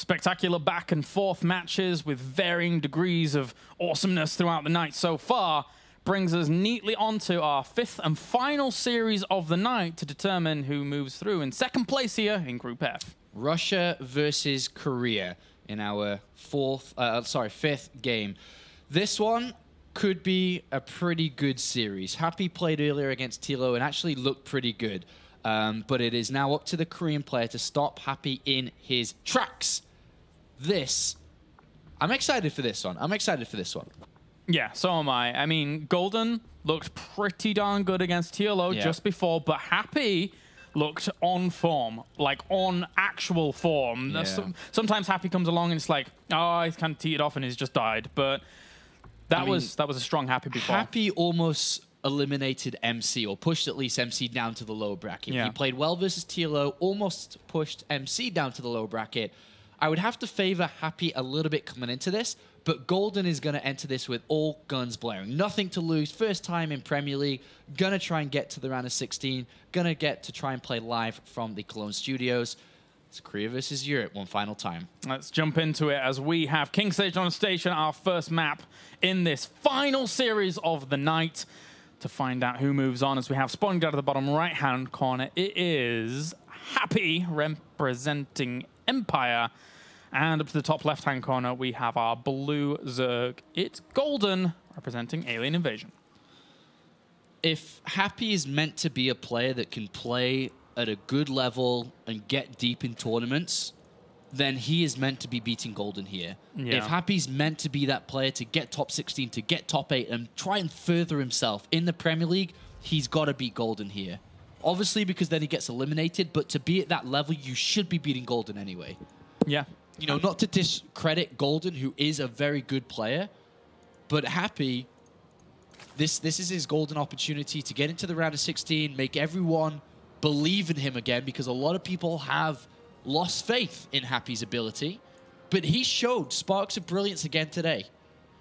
Spectacular back and forth matches with varying degrees of awesomeness throughout the night so far brings us neatly onto our 5th and final series of the night to determine who moves through in second place here in Group F. Russia versus Korea in our 5th game. This one could be a pretty good series. Happy played earlier against Tilo and actually looked pretty good. But it is now up to the Korean player to stop Happy in his tracks. I'm excited for this one. Yeah, so am I. I mean, Golden looked pretty darn good against Tilo just before, but Happy looked on form, like on actual form. Yeah. Sometimes Happy comes along and it's like, oh, he's kind of teed off and he's just died. But that was a strong Happy before. Happy almost eliminated MC, or pushed at least MC down to the lower bracket. Yeah. He played well versus Tilo, almost pushed MC down to the lower bracket. I would have to favor Happy a little bit coming into this, but Golden is going to enter this with all guns blaring. Nothing to lose. First time in Premier League. Going to try and get to the round of 16. Going to get to try and play live from the Cologne studios. It's Korea versus Europe one final time. Let's jump into it as we have King Sage on station, our first map in this final series of the night. To find out who moves on, as we have spawning down to the bottom right-hand corner, it is Happy representing Empire. And up to the top left-hand corner, we have our blue Zerg. It's Golden representing Alien Invasion. If Happy is meant to be a player that can play at a good level and get deep in tournaments, then he is meant to be beating Golden here. Yeah. If Happy's meant to be that player to get top 16, to get top 8, and try and further himself in the Premier League, he's got to beat Golden here. Obviously, because then he gets eliminated, but to be at that level, you should be beating Golden anyway. Yeah. You know, not to discredit Golden, who is a very good player, but Happy, this is his golden opportunity to get into the round of 16, make everyone believe in him again, because a lot of people have lost faith in Happy's ability, but he showed sparks of brilliance again today.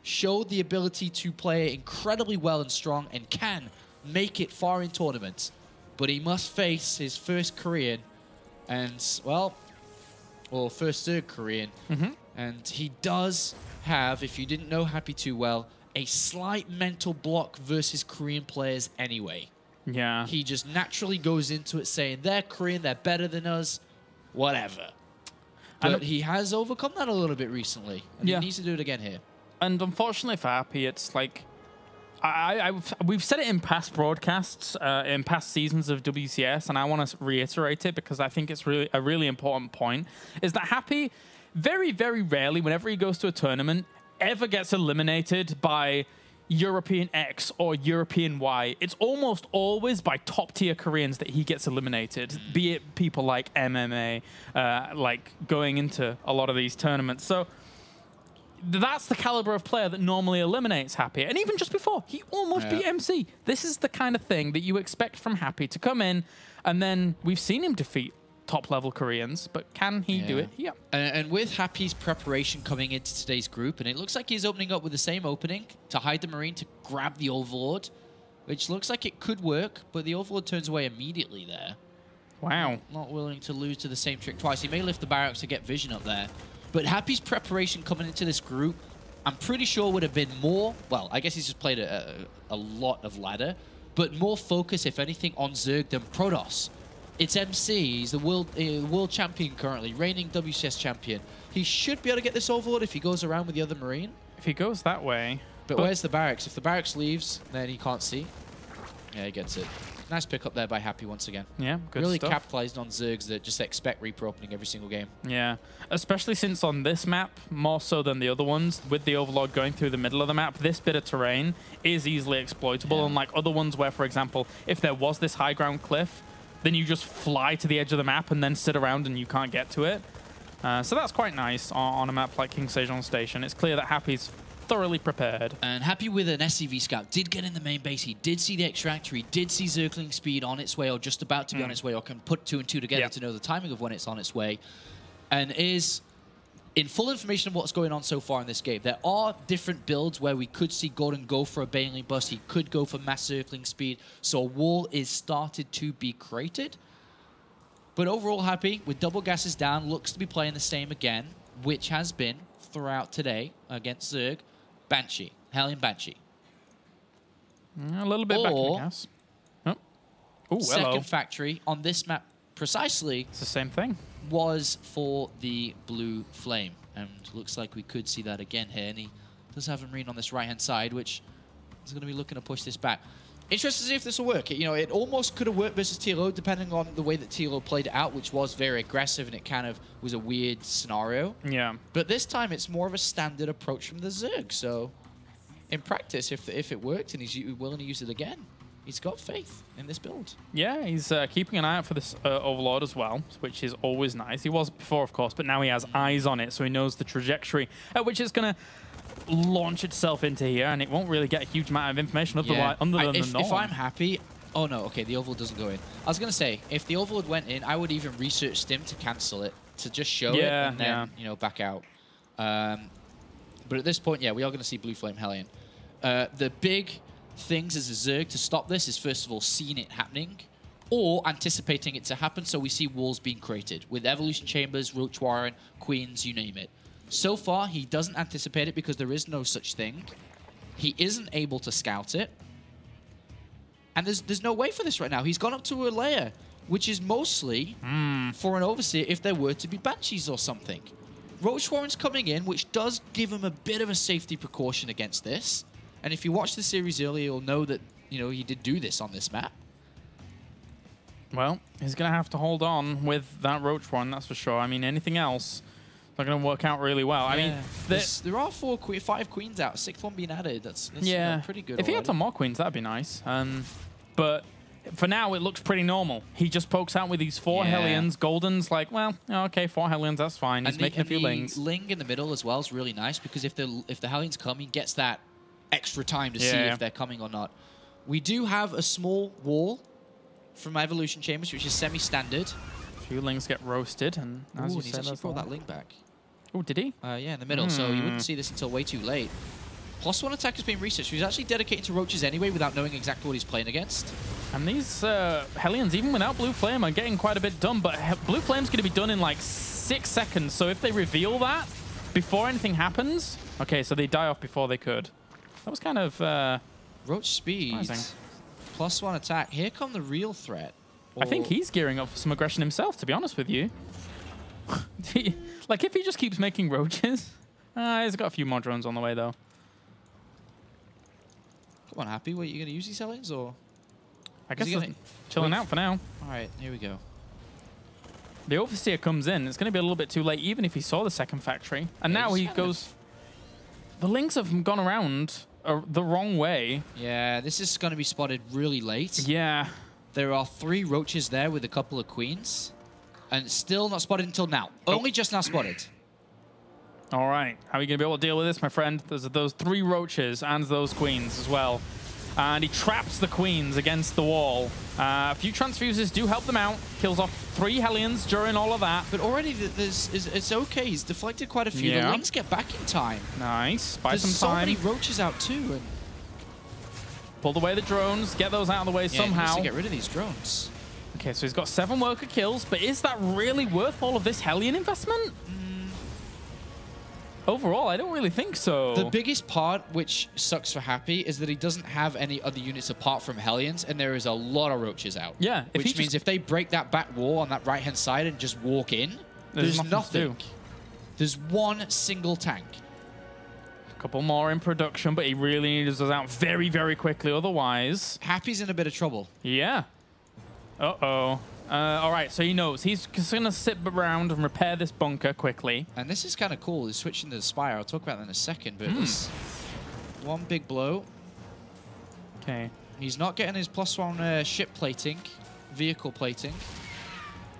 Showed the ability to play incredibly well and strong and can make it far in tournaments, but he must face his first Korean and, well, first third Korean. And he does have, if you didn't know Happy too well, a slight mental block versus Korean players anyway. Yeah. He just naturally goes into it saying, they're Korean, they're better than us, whatever. But he has overcome that a little bit recently. And he needs to do it again here. And unfortunately for Happy, it's like, we've said it in past broadcasts, in past seasons of WCS, and I want to reiterate it because I think it's really a really important point, is that Happy, very, very rarely, whenever he goes to a tournament, ever gets eliminated by European X or European Y. It's almost always by top-tier Koreans that he gets eliminated, be it people like MMA, like going into a lot of these tournaments. So that's the caliber of player that normally eliminates Happy. And even just before, he almost beat MC. This is the kind of thing that you expect from Happy to come in, and then we've seen him defeat top-level Koreans, but can he do it? Yeah. And with Happy's preparation coming into today's group, and it looks like he's opening up with the same opening to hide the Marine to grab the Overlord, which looks like it could work, but the Overlord turns away immediately there. Wow. Not willing to lose to the same trick twice. He may lift the barracks to get vision up there. But Happy's preparation coming into this group, I'm pretty sure would have been more, well, I guess he's just played a lot of ladder, but more focus, if anything, on Zerg than Protoss. It's MC, he's the world champion currently, reigning WCS champion. He should be able to get this Overlord if he goes around with the other Marine. If he goes that way. But where's the barracks? If the barracks leaves, then he can't see. Yeah, he gets it. Nice pick up there by Happy once again. Yeah, good really stuff. capitalized on Zergs that just expect Reaper opening every single game. Yeah, especially since on this map, more so than the other ones, with the Overlord going through the middle of the map, this bit of terrain is easily exploitable, unlike other ones where, for example, if there was this high ground cliff, then you just fly to the edge of the map and then sit around and you can't get to it. So that's quite nice on a map like King Sejong Station. It's clear that Happy's thoroughly prepared. And Happy with an SCV scout did get in the main base. He did see the extractor. He did see Zergling speed on its way or just about to be on its way, or can put 2 and 2 together to know the timing of when it's on its way. And is in full information of what's going on so far in this game. There are different builds where we could see Gordon go for a Baneling bust. He could go for mass circling speed. So a wall is started to be created. But overall Happy, with double gases down, looks to be playing the same again. which has been throughout today against Zerg, Banshee, Hellion Banshee. A little bit back in the gas. Oh. Ooh, Second hello. factory on this map precisely It's the same thing. was for the blue flame. And looks like we could see that again here. And he does have a marine on this right-hand side, which is going to be looking to push this back. Interested to see if this will work. You know, it almost could have worked versus TLO, depending on the way that TLO played it out, which was very aggressive, and it kind of was a weird scenario. Yeah. But this time, it's more of a standard approach from the Zerg. So, in practice, if it worked and he's willing to use it again, he's got faith in this build. Yeah, he's keeping an eye out for this Overlord as well, which is always nice. He was before, of course, but now he has eyes on it, so he knows the trajectory at which it's going to launch itself into here, and it won't really get a huge amount of information other than the norm. If I'm happy... Oh, no, okay, the Overlord doesn't go in. I was going to say, if the Overlord went in, I would even research Stim to cancel it, to just show it, and then, you know, back out. But at this point, yeah, we are going to see Blue Flame Hellion. The big things as a Zerg to stop this is, first of all, seeing it happening or anticipating it to happen, so we see walls being created with Evolution Chambers, Roach Warren, Queens, you name it. So far, he doesn't anticipate it because there is no such thing. He isn't able to scout it. And there's no way for this right now. He's gone up to a layer, which is mostly for an Overseer if there were to be Banshees or something. Roach Warren's coming in, which does give him a bit of a safety precaution against this. And if you watched the series earlier, you'll know that, you know, he did do this on this map. Well, he's going to have to hold on with that Roach Warren, that's for sure. I mean, anything else... Not going to work out really well. Yeah. I mean, there are 5 queens out, 6th one being added. That's yeah, you know, pretty good. If he had some more queens, that'd be nice. But for now, it looks pretty normal. He just pokes out with these 4 Hellions. Golden's like, well, okay, 4 Hellions, that's fine. He's making a few lings. Ling in the middle as well is really nice because if the Hellions come, he gets that extra time to see if they're coming or not. We do have a small wall from Evolution Chambers, which is semi-standard. A few lings get roasted, and as you said, brought that ling back. Oh, did he? Yeah, in the middle, so you wouldn't see this until way too late. +1 attack has been researched. He's actually dedicated to Roaches anyway without knowing exactly what he's playing against. And these Hellions, even without Blue Flame, are getting quite a bit done, but Blue Flame's going to be done in like 6 seconds, so if they reveal that before anything happens... Okay, so they die off before they could. That was kind of... Roach speed, +1 attack. Here come the real threat. I think he's gearing up for some aggression himself, to be honest with you. Like, if he just keeps making roaches... he's got a few more drones on the way, though. Come on, Happy. What, are you going to use these Hellions, or...? I guess he's chilling out for now. All right, here we go. The Overseer comes in. It's going to be a little bit too late, even if he saw the second factory. And now he goes... The lings have gone around the wrong way. Yeah, this is going to be spotted really late. Yeah. There are 3 roaches there with a couple of queens. And still not spotted until now. Only just now spotted. All right. How are you going to be able to deal with this, my friend? There's those 3 roaches and those queens as well. And he traps the queens against the wall. A few transfuses do help them out. Kills off 3 Hellions during all of that. But already it's okay. He's deflected quite a few. The lings get back in time. Nice. Buy some time. There's so many roaches out too. And pulled away the drones. Get those out of the way somehow. He needs to get rid of these drones. Okay, so he's got 7 worker kills, but is that really worth all of this Hellion investment? Overall, I don't really think so. The biggest part, which sucks for Happy, is that he doesn't have any other units apart from Hellions, and there is a lot of roaches out. Yeah. Which means if they break that back wall on that right-hand side and just walk in, there's nothing. There's 1 single tank. A couple more in production, but he really needs those out very, very quickly. Otherwise... Happy's in a bit of trouble. Yeah. Uh-oh. All right, so he knows. He's going to sit around and repair this bunker quickly. And this is kind of cool. He's switching to the Spire. I'll talk about that in a second, but it's 1 big blow. Okay. He's not getting his +1 ship plating, vehicle plating,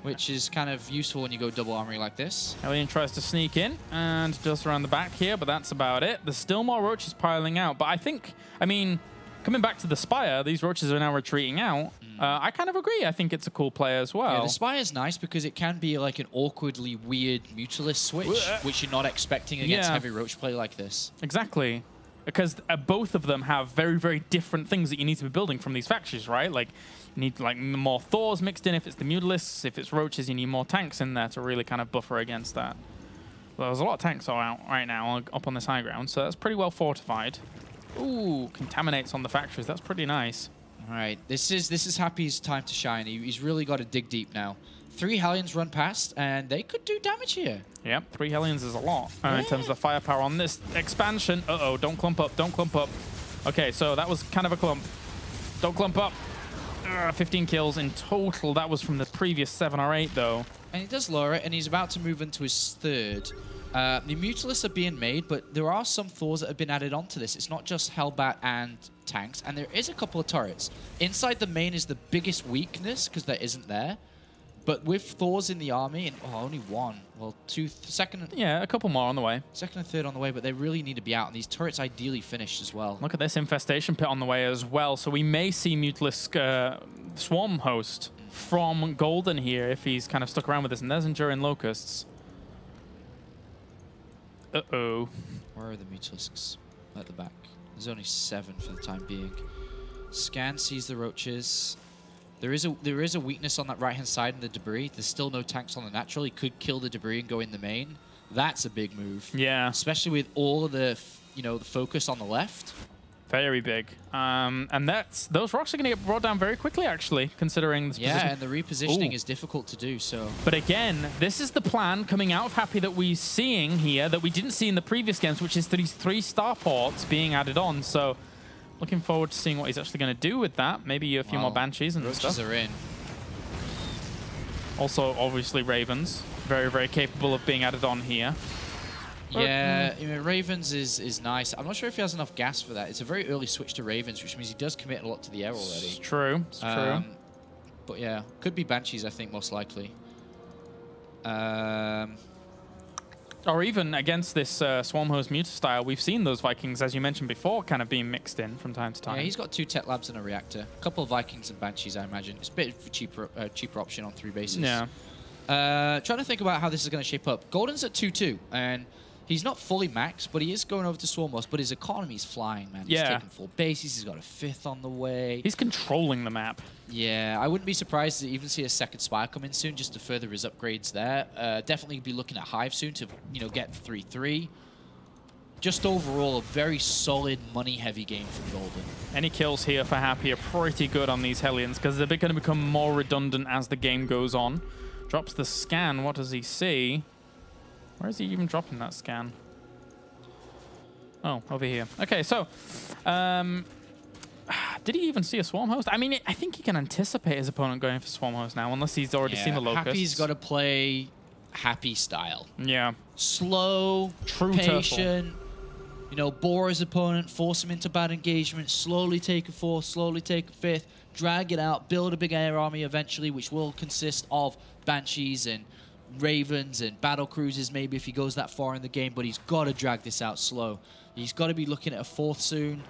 which is kind of useful when you go double armory like this. Hellion tries to sneak in and just around the back here, but that's about it. There's still more roaches piling out, but I think, I mean, coming back to the Spire, these roaches are now retreating out. I kind of agree. I think it's a cool play as well. Yeah, the Spire's nice because it can be like an awkwardly weird Mutalist switch, which you're not expecting against heavy roach play like this. Exactly. Because both of them have very, very different things that you need to be building from these factories, right? Like, you need like more Thors mixed in if it's the Mutalists. If it's roaches, you need more tanks in there to really kind of buffer against that. Well, there's a lot of tanks out right now up on this high ground, so that's pretty well fortified. Ooh, contaminates on the factories. That's pretty nice. All right, this is Happy's time to shine. He's really got to dig deep now. 3 Hellions run past, and they could do damage here. Yep, 3 Hellions is a lot in terms of the firepower on this expansion. Uh-oh, don't clump up, don't clump up. Okay, so that was kind of a clump. Don't clump up. 15 kills in total. That was from the previous 7 or 8, though. And he does lower it, and he's about to move into his 3rd. The Mutalisks are being made, but there are some Thors that have been added onto this. It's not just Hellbat and tanks, and there is a couple of turrets. Inside the main is the biggest weakness, because there isn't there. But with Thors in the army, and only 1. Well, 2, second. Yeah, a couple more on the way. 2nd and 3rd on the way, but they really need to be out. And these turrets ideally finished as well. Look at this infestation pit on the way as well. So we may see Mutalisk Swarm Host from Golden here if he's kind of stuck around with this. And there's Enduring Locusts. Uh-oh. Where are the Mutalisks? At the back. There's only 7 for the time being. Scan sees the roaches. There is a weakness on that right-hand side in the debris. There's still no tanks on the natural. He could kill the debris and go in the main. That's a big move. Yeah. Especially with all of the, the focus on the left. Very big. And those rocks are going to get brought down very quickly, actually, considering this position. Yeah, and the repositioning is difficult to do, so... But again, this is the plan coming out of Happy that we're seeing here that we didn't see in the previous games, which is these 3 starports being added on. So looking forward to seeing what he's actually going to do with that. Maybe a few more Banshees and roaches stuff. are in. Also, obviously, Ravens. Very, very capable of being added on here. Yeah, Ravens is nice. I'm not sure if he has enough gas for that. It's a very early switch to Ravens, which means he does commit a lot to the air already. It's true. It's true. But yeah, could be Banshees, I think, most likely. Or even against this Swarmhost Muta style, we've seen those Vikings, as you mentioned before, kind of being mixed in from time to time. Yeah, he's got 2 Tech Labs and a reactor. A couple of Vikings and Banshees, I imagine. It's a bit of a cheaper option on 3 bases. Yeah. Trying to think about how this is going to shape up. Golden's at 2-2, and he's not fully maxed, but he is going over to Swarmhost, but his economy is flying, man. He's taking 4 bases. He's got a 5th on the way. He's controlling the map. Yeah, I wouldn't be surprised to even see a 2nd Spire come in soon just to further his upgrades there. Definitely be looking at Hive soon to, get 3-3. Just overall, a very solid, money-heavy game from Golden. Any kills here for Happy are pretty good on these Hellions because they're going to become more redundant as the game goes on. Drops the scan. What does he see? Where is he even dropping that scan? Oh, over here. Okay, so did he even see a Swarm Host? I mean, I think he can anticipate his opponent going for Swarm Host now, unless he's already seen the Locusts. Happy's got to play Happy style. Yeah. Slow, true patient. Bore his opponent, force him into bad engagement, slowly take a 4th, slowly take a 5th, drag it out, build a big air army eventually, which will consist of Banshees and Ravens and battle cruisers maybe if he goes that far in the game, but he's got to drag this out slow. He's got to be looking at a 4th soon.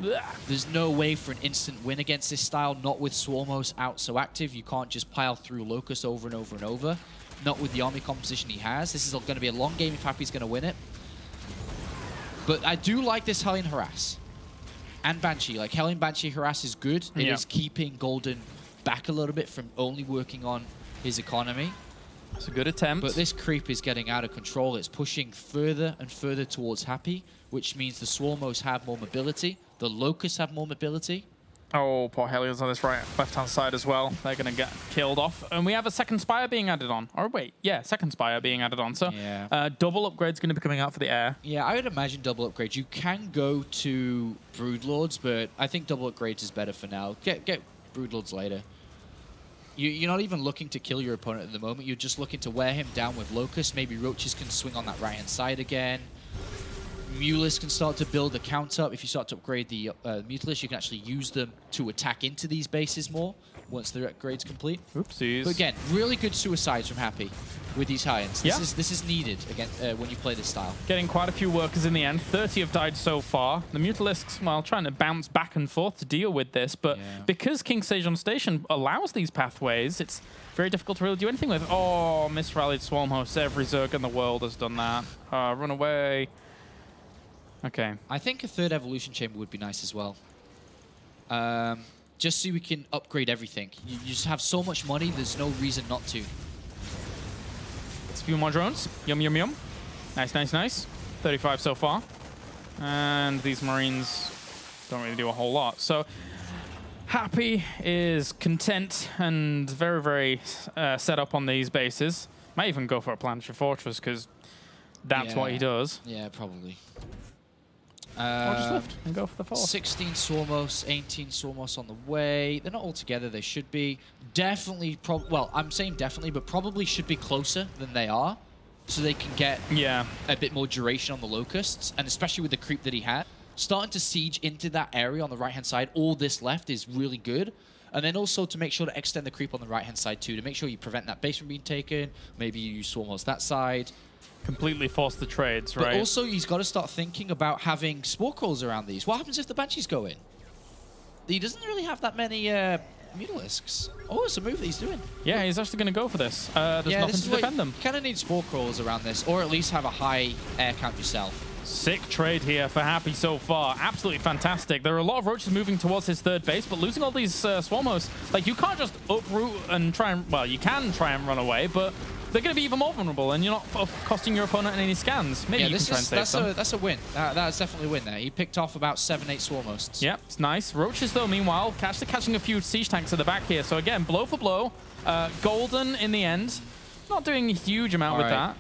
There's no way for an instant win against this style, not with Swarmhost out so active. You can't just pile through Locust over and over and over. Not with the army composition he has. This is going to be a long game if Happy's going to win it. But I do like this Hellion Harass. And Banshee. Like, Hellion Banshee Harass is good. It is keeping Golden back a little bit from only working on his economy. It's a good attempt. But this creep is getting out of control. It's pushing further and further towards Happy, which means the Swarmos have more mobility. The Locusts have more mobility. Oh, poor Hellions on this left-hand side as well. They're going to get killed off. And we have a 2nd Spire being added on. Or wait, yeah, 2nd Spire being added on. So double upgrade's going to be coming out for the air. Yeah, I would imagine double upgrade. You can go to Broodlords, but I think double upgrades is better for now. Get Broodlords later. You're not even looking to kill your opponent at the moment. You're just looking to wear him down with Locust. Maybe Roaches can swing on that right-hand side again. Mulis can start to build a count up. If you start to upgrade the Mutalisk, you can actually use them to attack into these bases more once the upgrade's complete. Oopsies. But again, really good suicides from Happy with these Hyans. Yeah. This is needed again when you play this style. Getting quite a few workers in the end. 30 have died so far. The Mutalisks, well, trying to bounce back and forth to deal with this, but because King Sage on Station allows these pathways, it's very difficult to really do anything with. Oh, misrallied Swarmhost. Every Zerg in the world has done that. Run away. Okay. I think a 3rd evolution chamber would be nice as well. Just so we can upgrade everything. You just have so much money, there's no reason not to. Let's a few more drones. Yum, yum, yum. Nice, nice, nice. 35 so far. And these Marines don't really do a whole lot. So Happy is content and very, very set up on these bases. Might even go for a planetary fortress because that's what he does. Yeah, probably. Or just lift and go for the 4. 16 Swarmos, 18 Swarmos on the way. They're not all together. They should be. Definitely, well, I'm saying definitely, but probably should be closer than they are. So they can get a bit more duration on the Locusts. And especially with the creep that he had. Starting to siege into that area on the right-hand side. All this left is really good. And then also to make sure to extend the creep on the right-hand side too. To make sure you prevent that base from being taken. Maybe you use Swarmos that side. Completely force the trades, right? But also, he's got to start thinking about having Spore Crawls around these. What happens if the Banshees go in? He doesn't really have that many Mutalisks. Oh, it's a move that he's doing. Yeah, he's actually going to go for this. There's nothing to defend them. You kind of need Spore Crawls around this, or at least have a high air count yourself. Sick trade here for Happy so far. Absolutely fantastic. There are a lot of Roaches moving towards his third base, but losing all these Swarmos, like, you can't just uproot and try and, well, you can try and run away, but they're going to be even more vulnerable, and you're not costing your opponent any scans. Maybe you can try and save some. That's a win. That's definitely a win there. He picked off about 7-8 Swarmosts. Yep, it's nice. Roaches, though, meanwhile, actually catching a few siege tanks at the back here. So, again, blow for blow. Golden in the end. Not doing a huge amount with that.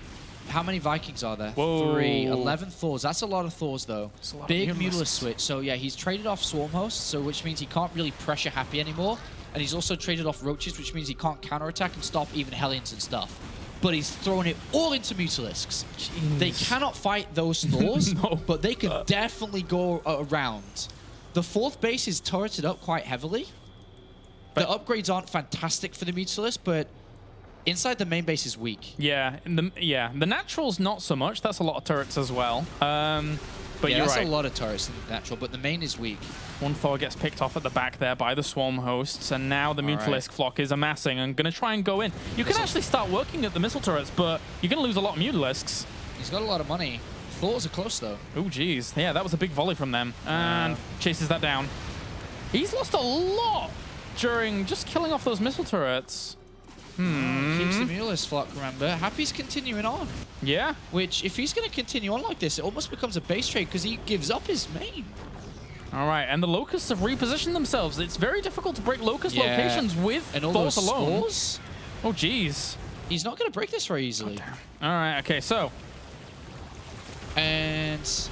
How many Vikings are there? Whoa. 3. 11 Thors. That's a lot of Thors, though. Big Mutalisk switch. So, yeah, he's traded off Swarm Hosts, so which means he can't really pressure Happy anymore. And he's also traded off Roaches, which means he can't counterattack and stop even Hellions and stuff. But he's throwing it all into Mutalisks. Jeez. They cannot fight those Thors, but they can definitely go around. The 4th base is turreted up quite heavily. The upgrades aren't fantastic for the Mutalisk, but inside the main base is weak. Yeah, the Natural's not so much. That's a lot of turrets as well. But yeah, you're that's right. a lot of turrets in the Natural, but the main is weak. One Thor gets picked off at the back there by the Swarm hosts, and now the Mutalisk flock is amassing and going to try and go in. You can actually start working at the missile turrets, but you're going to lose a lot of Mutalisks. He's got a lot of money. Thors are close, though. Oh, geez. Yeah, that was a big volley from them. And chases that down. He's lost a lot during just killing off those missile turrets. Keeps the Mutalisk flock, remember. Happy's continuing on. Yeah. Which, if he's going to continue on like this, it almost becomes a base trade because he gives up his main. All right, and the Locusts have repositioned themselves. It's very difficult to break Locust locations with and all Thors those alone. Spores? Oh, geez. He's not going to break this very easily. All right, okay, so. And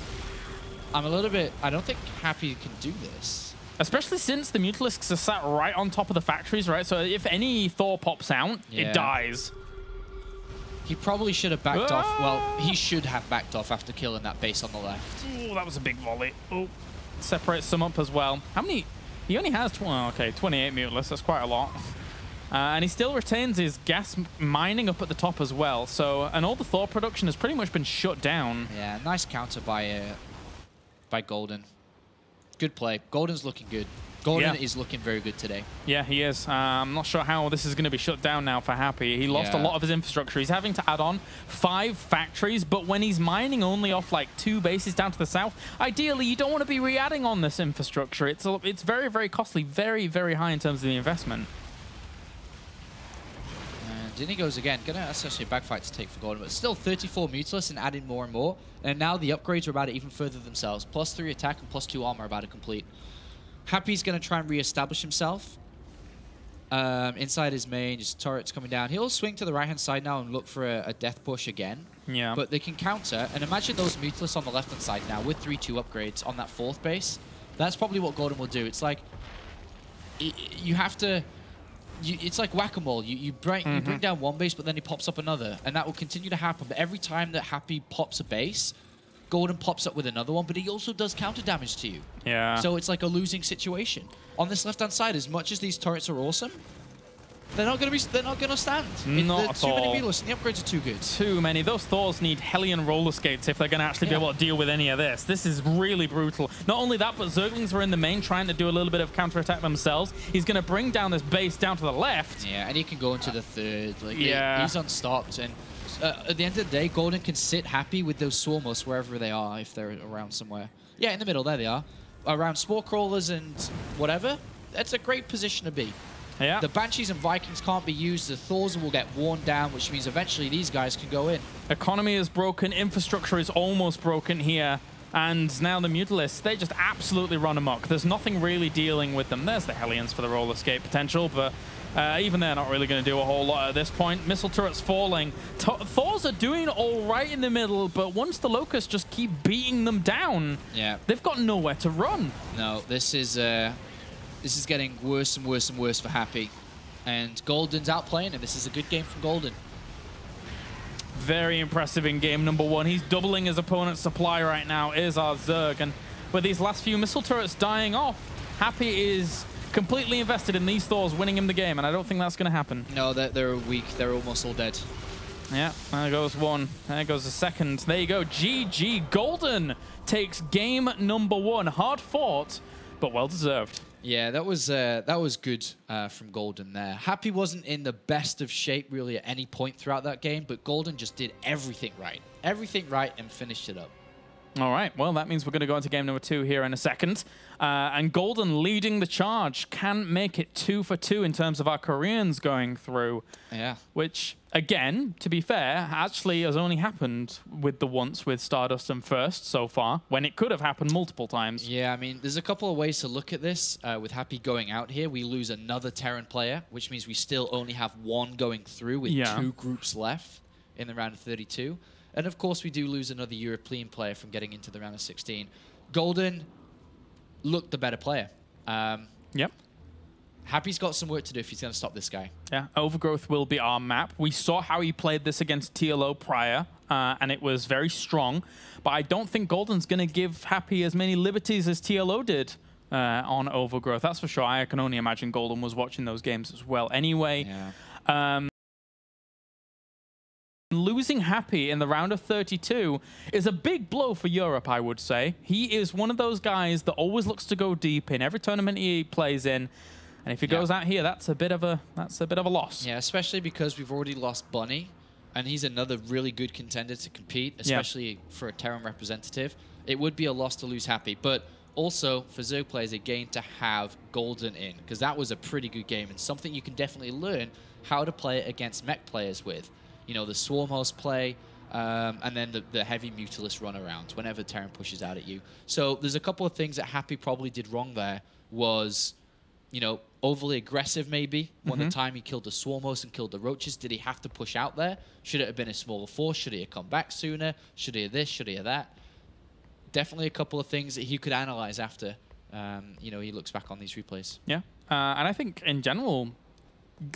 I'm a little bit... I don't think Happy can do this. Especially since the Mutalisks are sat right on top of the factories, right? So if any Thor pops out, it dies. He probably should have backed off. Well, he should have backed off after killing that base on the left. Oh, that was a big volley. Oh, separates some up as well. How many? He only has 28 Mutalisks. That's quite a lot. And he still retains his gas mining up at the top as well. So, and all the Thor production has pretty much been shut down. Yeah, nice counter by Golden. Good play. Golden's looking good. Golden is looking very good today. Yeah, he is. I'm not sure how this is going to be shut down now for Happy. He lost a lot of his infrastructure. He's having to add on 5 factories, but when he's mining only off like 2 bases down to the south, ideally you don't want to be re-adding on this infrastructure. It's very, very costly, very, very high in terms of the investment. And in he goes again. That's actually a backfight to take for Golden, but still 34 Mutalisks and adding more and more. And now the upgrades are about to even further themselves. +3 attack and +2 armor are about to complete. Happy's going to try and re-establish himself inside his main. Just turrets coming down. He'll swing to the right-hand side now and look for a death push again. Yeah. But they can counter. And imagine those Mutalisks on the left-hand side now with 3-2 upgrades on that 4th base. That's probably what Golden will do. It's like you have to... it's like whack-a-mole. You bring down one base, but then he pops up another. And that will continue to happen. But every time that Happy pops a base, Golden pops up with another one, but he also does counter damage to you. Yeah. So it's like a losing situation. On this left-hand side, as much as these turrets are awesome, they're not going to stand. Not at all. Too many Mutalisks, and the upgrades are too good. Too many. Those Thors need Hellion roller skates if they're going to actually be able to deal with any of this. This is really brutal. Not only that, but Zerglings are in the main trying to do a little bit of counterattack themselves. He's going to bring down this base down to the left. Yeah, and he can go into the 3rd. Like, he's unstopped. And at the end of the day, Golden can sit Happy with those Swarmos wherever they are, if they're around somewhere. Yeah, in the middle, there they are. Around Spore Crawlers and whatever. That's a great position to be. Yeah. The Banshees and Vikings can't be used. The Thors will get worn down, which means eventually these guys can go in. Economy is broken. Infrastructure is almost broken here. And now the Mutalisks, they just absolutely run amok. There's nothing really dealing with them. There's the Hellions for the roll escape potential, but even they're not really going to do a whole lot at this point. Missile turrets falling. Thors are doing all right in the middle, but once the Locusts just keep beating them down, they've got nowhere to run. No, this is getting worse and worse and worse for Happy. And Golden's outplaying him. This is a good game from Golden. Very impressive in game number 1. He's doubling his opponent's supply right now, is our Zerg. And with these last few missile turrets dying off, Happy is completely invested in these Thors winning him the game, and I don't think that's going to happen. No, they're weak. They're almost all dead. Yeah, there goes one. There goes the second. There you go. GG. Golden takes game number 1. Hard fought, but well deserved. Yeah, that was good from Golden there. Happy wasn't in the best of shape really at any point throughout that game, but Golden just did everything right. Everything right and finished it up. All right, well, that means we're going to go into game number 2 here in a second. And Golden leading the charge can make it 2 for 2 in terms of our Koreans going through. Yeah. Which, again, to be fair, actually has only happened with the once with Stardust and First so far, when it could have happened multiple times. Yeah, I mean, there's a couple of ways to look at this. With Happy going out here, we lose another Terran player, which means we still only have 1 going through with 2 groups left in the round of 32. And of course, we do lose another European player from getting into the round of 16. Golden looked the better player. Yep. Happy's got some work to do if he's going to stop this guy. Yeah, Overgrowth will be our map. We saw how he played this against TLO prior, and it was very strong. But I don't think Golden's going to give Happy as many liberties as TLO did on Overgrowth. That's for sure. I can only imagine Golden was watching those games as well anyway. Yeah. Losing Happy in the round of 32 is a big blow for Europe, I would say. He is one of those guys that always looks to go deep in every tournament he plays in. And if he goes out here, that's a bit of a loss. Yeah, especially because we've already lost Bunny, and he's another really good contender to compete, especially for a Terran representative. It would be a loss to lose Happy, but also for Zerg players, a gain to have Golden in, because that was a pretty good game and something you can definitely learn how to play it against mech players with. You know, the Swarm Host play, and then the heavy Mutalist run around whenever Terran pushes out at you. So there's a couple of things that Happy probably did wrong there. Was, you know, overly aggressive maybe. When the time he killed the Swarm Host and killed the Roaches, did he have to push out there? Should it have been a smaller force? Should he have come back sooner? Should he have this? Should he have that? Definitely a couple of things that he could analyze after, you know, he looks back on these replays. Yeah, and I think in general,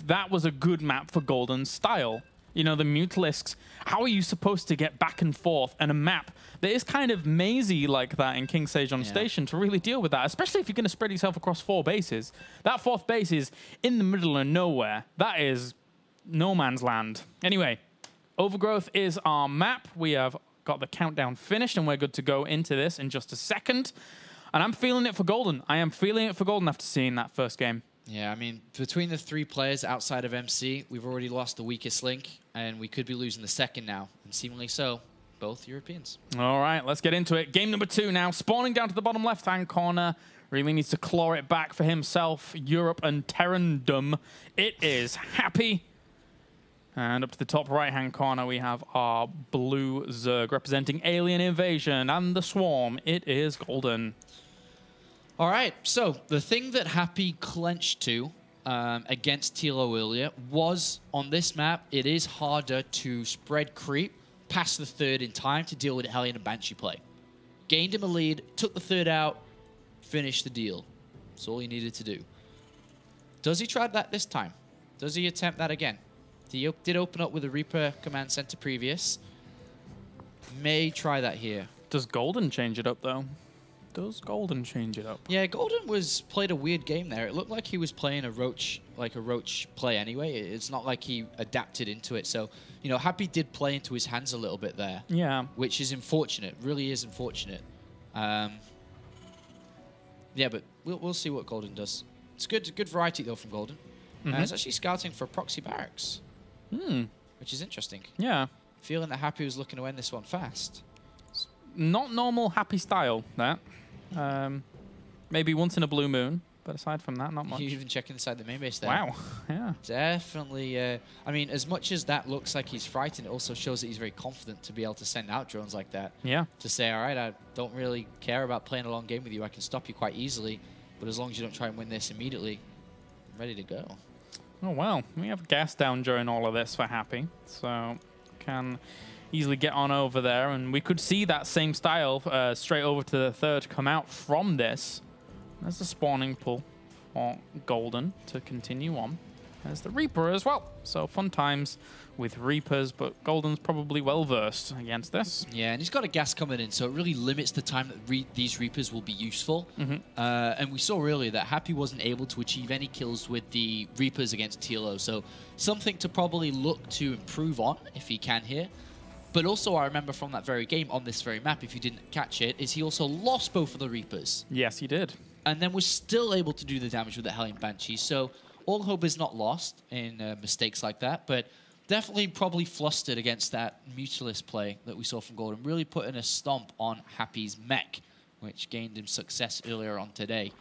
that was a good map for Golden's style. You know, the Mutalisks, how are you supposed to get back and forth and a map that is kind of mazy like that in King Sage on Station to really deal with that, especially if you're going to spread yourself across 4 bases. That 4th base is in the middle of nowhere. That is no man's land. Anyway, Overgrowth is our map. We have got the countdown finished and we're good to go into this in just a second. And I'm feeling it for Golden. I am feeling it for Golden after seeing that first game. Yeah, I mean, between the 3 players outside of MC, we've already lost the weakest link, and we could be losing the second now, and seemingly so, both Europeans. All right, let's get into it. Game number 2 now, spawning down to the bottom left-hand corner. Really needs to claw it back for himself, Europe and Terrandom. It is Happy. And up to the top right-hand corner, we have our blue Zerg representing Alien Invasion and the Swarm. It is Golden. All right, so the thing that Happy clenched to against TLO earlier was, on this map, it is harder to spread creep past the 3rd in time to deal with Hellion and Banshee play. Gained him a lead, took the 3rd out, finished the deal. That's all he needed to do. Does he try that this time? Does he attempt that again? He did open up with a Reaper command center previous. May try that here. Does Golden change it up, though? Does Golden change it up? Yeah, Golden played a weird game there. It looked like he was playing a Roach play anyway. It's not like he adapted into it. So, you know, Happy did play into his hands a little bit there. Yeah. Which is unfortunate. Really is unfortunate. Yeah, but we'll see what Golden does. It's good variety, though, from Golden. It's actually scouting for proxy barracks. Which is interesting. Yeah. Feeling that Happy was looking to end this one fast. Not normal Happy style, that. Maybe once in a blue moon. But aside from that, not much. You even checking inside the main base there. Wow. Yeah. Definitely. I mean, as much as that looks like he's frightened, it also shows that he's very confident to be able to send out drones like that. Yeah. To say, all right, I don't really care about playing a long game with you. I can stop you quite easily. But as long as you don't try and win this immediately, I'm ready to go. Oh, well. We have gas down during all of this for Happy. So can easily get on over there. And we could see that same style straight over to the third come out from this. There's the spawning pool for Golden to continue on. There's the Reaper as well. So fun times with Reapers, but Golden's probably well-versed against this. Yeah, and he's got a gas coming in, so it really limits the time that these Reapers will be useful. And we saw earlier that Happy wasn't able to achieve any kills with the Reapers against TLO, so something to probably look to improve on if he can here. But also, I remember from that very game on this very map, if you didn't catch it, is he also lost both of the Reapers. Yes, he did. And then was still able to do the damage with the Hellion Banshee. So all hope is not lost in mistakes like that, but definitely probably flustered against that Mutalist play that we saw from Golden, really putting a stomp on Happy's mech, which gained him success earlier on today.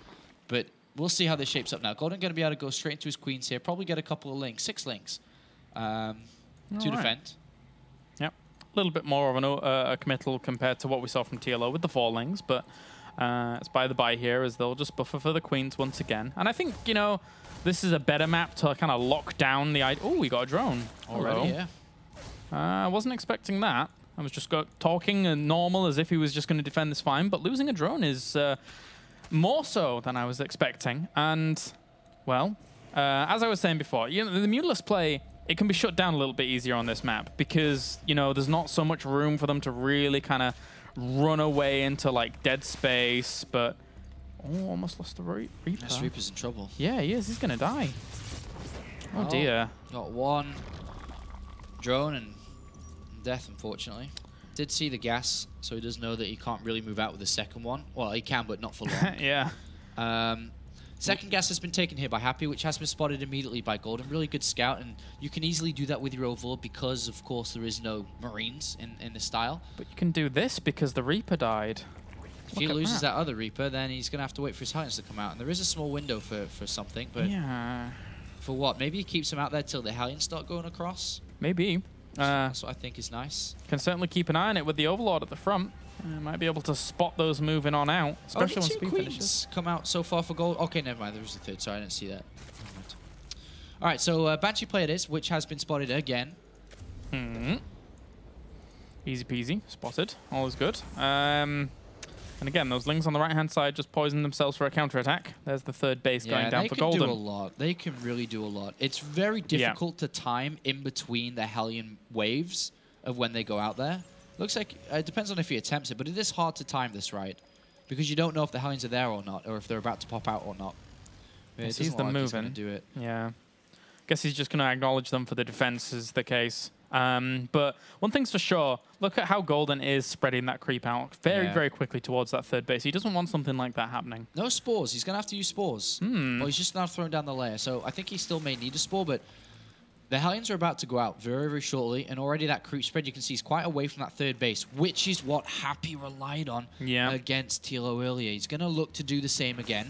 But we'll see how this shapes up now. Golden going to be able to go straight into his queens here, probably get a couple of links, 6 links to defend. Yep, a little bit more of a committal compared to what we saw from TLO with the 4 lings, but it's by the by here as they'll just buffer for the queens once again. And I think, you know, this is a better map to kind of lock down the idea. Oh, we got a drone Already, yeah. I wasn't expecting that. I was just talking normal as if he was just going to defend this fine, but losing a drone is more so than I was expecting. And, well, as I was saying before, you know, the Mutalist play, it can be shut down a little bit easier on this map because, you know, there's not so much room for them to really kind of run away into like dead space, but almost lost the Reaper. This Reaper's in trouble. Yeah, he is. He's gonna die. Oh dear. Got 1 drone and death, unfortunately. Did see the gas, so he does know that he can't really move out with the second one. Well, he can, but not for long. Yeah. Second gas has been taken here by Happy, which has been spotted immediately by Golden. Really good scout, and you can easily do that with your Overlord because, of course, there is no Marines in the style. But you can do this because the Reaper died. If he loses that other Reaper, then he's going to have to wait for his Hellions to come out. And there is a small window for something, but yeah. For what? Maybe he keeps him out there till the Hellions start going across? Maybe. That's what I think is nice. Can certainly keep an eye on it with the Overlord at the front. Might be able to spot those moving on out, especially when speed finishes. Come out so far for gold. Okay, never mind. There was the third. Sorry, I didn't see that. All right, so Banshee play it is, which has been spotted again. Easy peasy. Spotted. All is good. And again, those lings on the right-hand side just poison themselves for a counterattack. There's the third base going down for Golden. They can do a lot. They can really do a lot. It's very difficult to time in between the Hellion waves of when they go out there. Looks like it depends on if he attempts it, but it is hard to time this right because you don't know if the Hellions are there or not, or if they're about to pop out or not. It sees them moving. He's gonna do it. Yeah. Guess he's just going to acknowledge them for the defense is the case. But one thing's for sure, look at how Golden is spreading that creep out very quickly towards that third base. He doesn't want something like that happening. No spores. He's going to have to use spores. Well, he's just now throwing down the layer. So I think he still may need a spore, but the Hellions are about to go out very shortly, and already that creep spread you can see is quite away from that third base, which is what Happy relied on against TLO earlier. He's going to look to do the same again.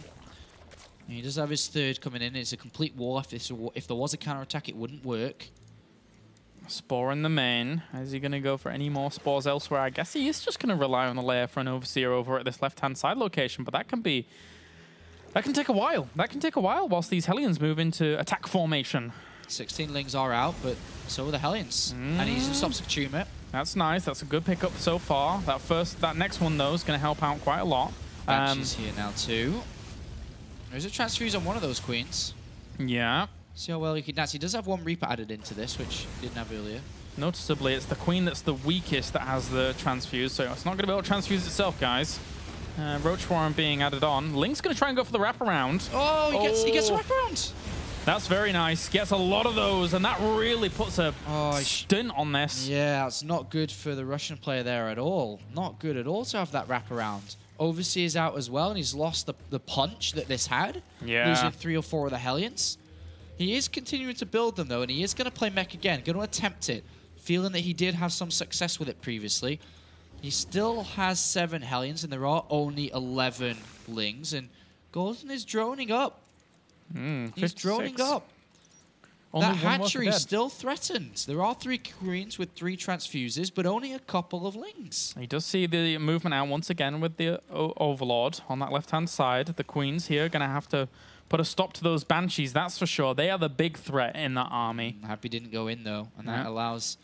And he does have his third coming in. It's a complete wall. If there was a counterattack, it wouldn't work. Spore in the main. Is he going to go for any more spores elsewhere? I guess he is just going to rely on the layer for an Overseer over at this left-hand side location, but that can take a while. That can take a while whilst these Hellions move into attack formation. 16 lings are out, but so are the Hellions. And he's in Subsec Tumor. That's nice. That's a good pickup so far. That next one, though, is going to help out quite a lot. Banshee's here now, too. There's a transfuse on one of those queens. Yeah. See how well he can dance. He does have 1 Reaper added into this, which he didn't have earlier. Noticeably, it's the queen that's the weakest that has the transfuse, so it's not going to be able to transfuse itself, guys. Roach Warren being added on. Link's going to try and go for the wraparound. Oh, he gets a wraparound. That's very nice. Gets a lot of those, and that really puts a stint on this. Yeah, it's not good for the Russian player there at all. Not good at all to have that wraparound. Overseer's out as well, and he's lost the punch that this had. Yeah. Losing 3 or 4 of the Hellions. He is continuing to build them, though, and he is going to play mech again. Going to attempt it, feeling that he did have some success with it previously. He still has 7 Hellions, and there are only 11 lings, and Golden is droning up. He's 56. droning up. Only That one worker hatchery dead. still threatens. There are 3 queens with 3 transfuses, but only a couple of lings. He does see the movement out once again with the Overlord on that left-hand side. The queens here going to have to put a stop to those Banshees, that's for sure. They are the big threat in that army. Happy didn't go in, though, and that allows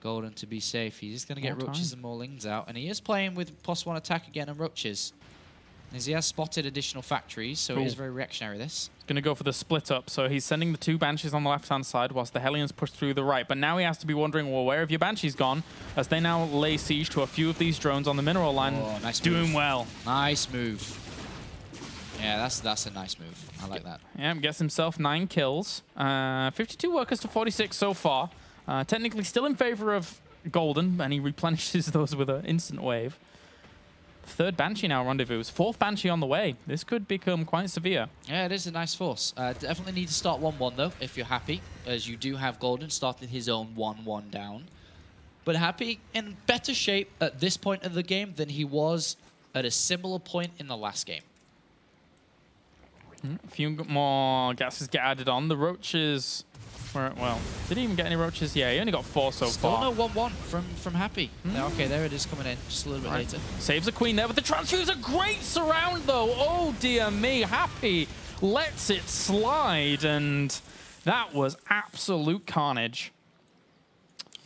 Golden to be safe. He's just going to get Roaches and more lings out, and he is playing with +1 attack again on Roaches. As he has spotted additional factories, so it is very reactionary, this. He's going to go for the split up, so he's sending the 2 Banshees on the left-hand side whilst the Hellions push through the right. But now he has to be wondering, well, where have your Banshees gone? As they now lay siege to a few of these drones on the mineral line. Oh, nice doing move. well. Nice move. Yeah, that's a nice move. I like that. Yeah, gets himself 9 kills. 52 workers to 46 so far. Technically still in favor of Golden, and he replenishes those with an instant wave. 3rd Banshee now rendezvous. 4th Banshee on the way. This could become quite severe. Yeah, it is a nice force. Definitely need to start 1-1, though, if you're Happy, as you do have Golden starting his own 1-1 down. But Happy in better shape at this point of the game than he was at a similar point in the last game. A few more gases get added on. The Roaches... Well, did he even get any Roaches? Yeah, he only got 4 so far. Still no 1-1 from Happy. Okay, there it is coming in just a little bit later. Saves a queen there with the transfuse. A great surround, though. Oh, dear me. Happy lets it slide, and that was absolute carnage.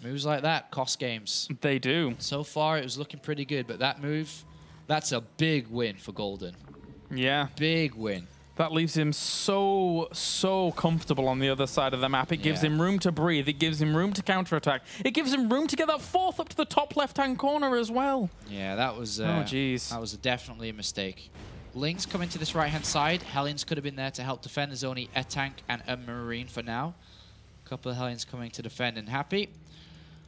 Moves like that cost games. They do. So far, it was looking pretty good, but that move, that's a big win for Golden. Yeah. Big win. That leaves him so comfortable on the other side of the map. It gives him room to breathe. It gives him room to counterattack. It gives him room to get that 4th up to the top left-hand corner as well. Yeah, that was... oh, jeez. That was definitely a mistake. Lings come into this right-hand side. Hellions could have been there to help defend. There's only a tank and a Marine for now. A couple of Hellions coming to defend, and Happy.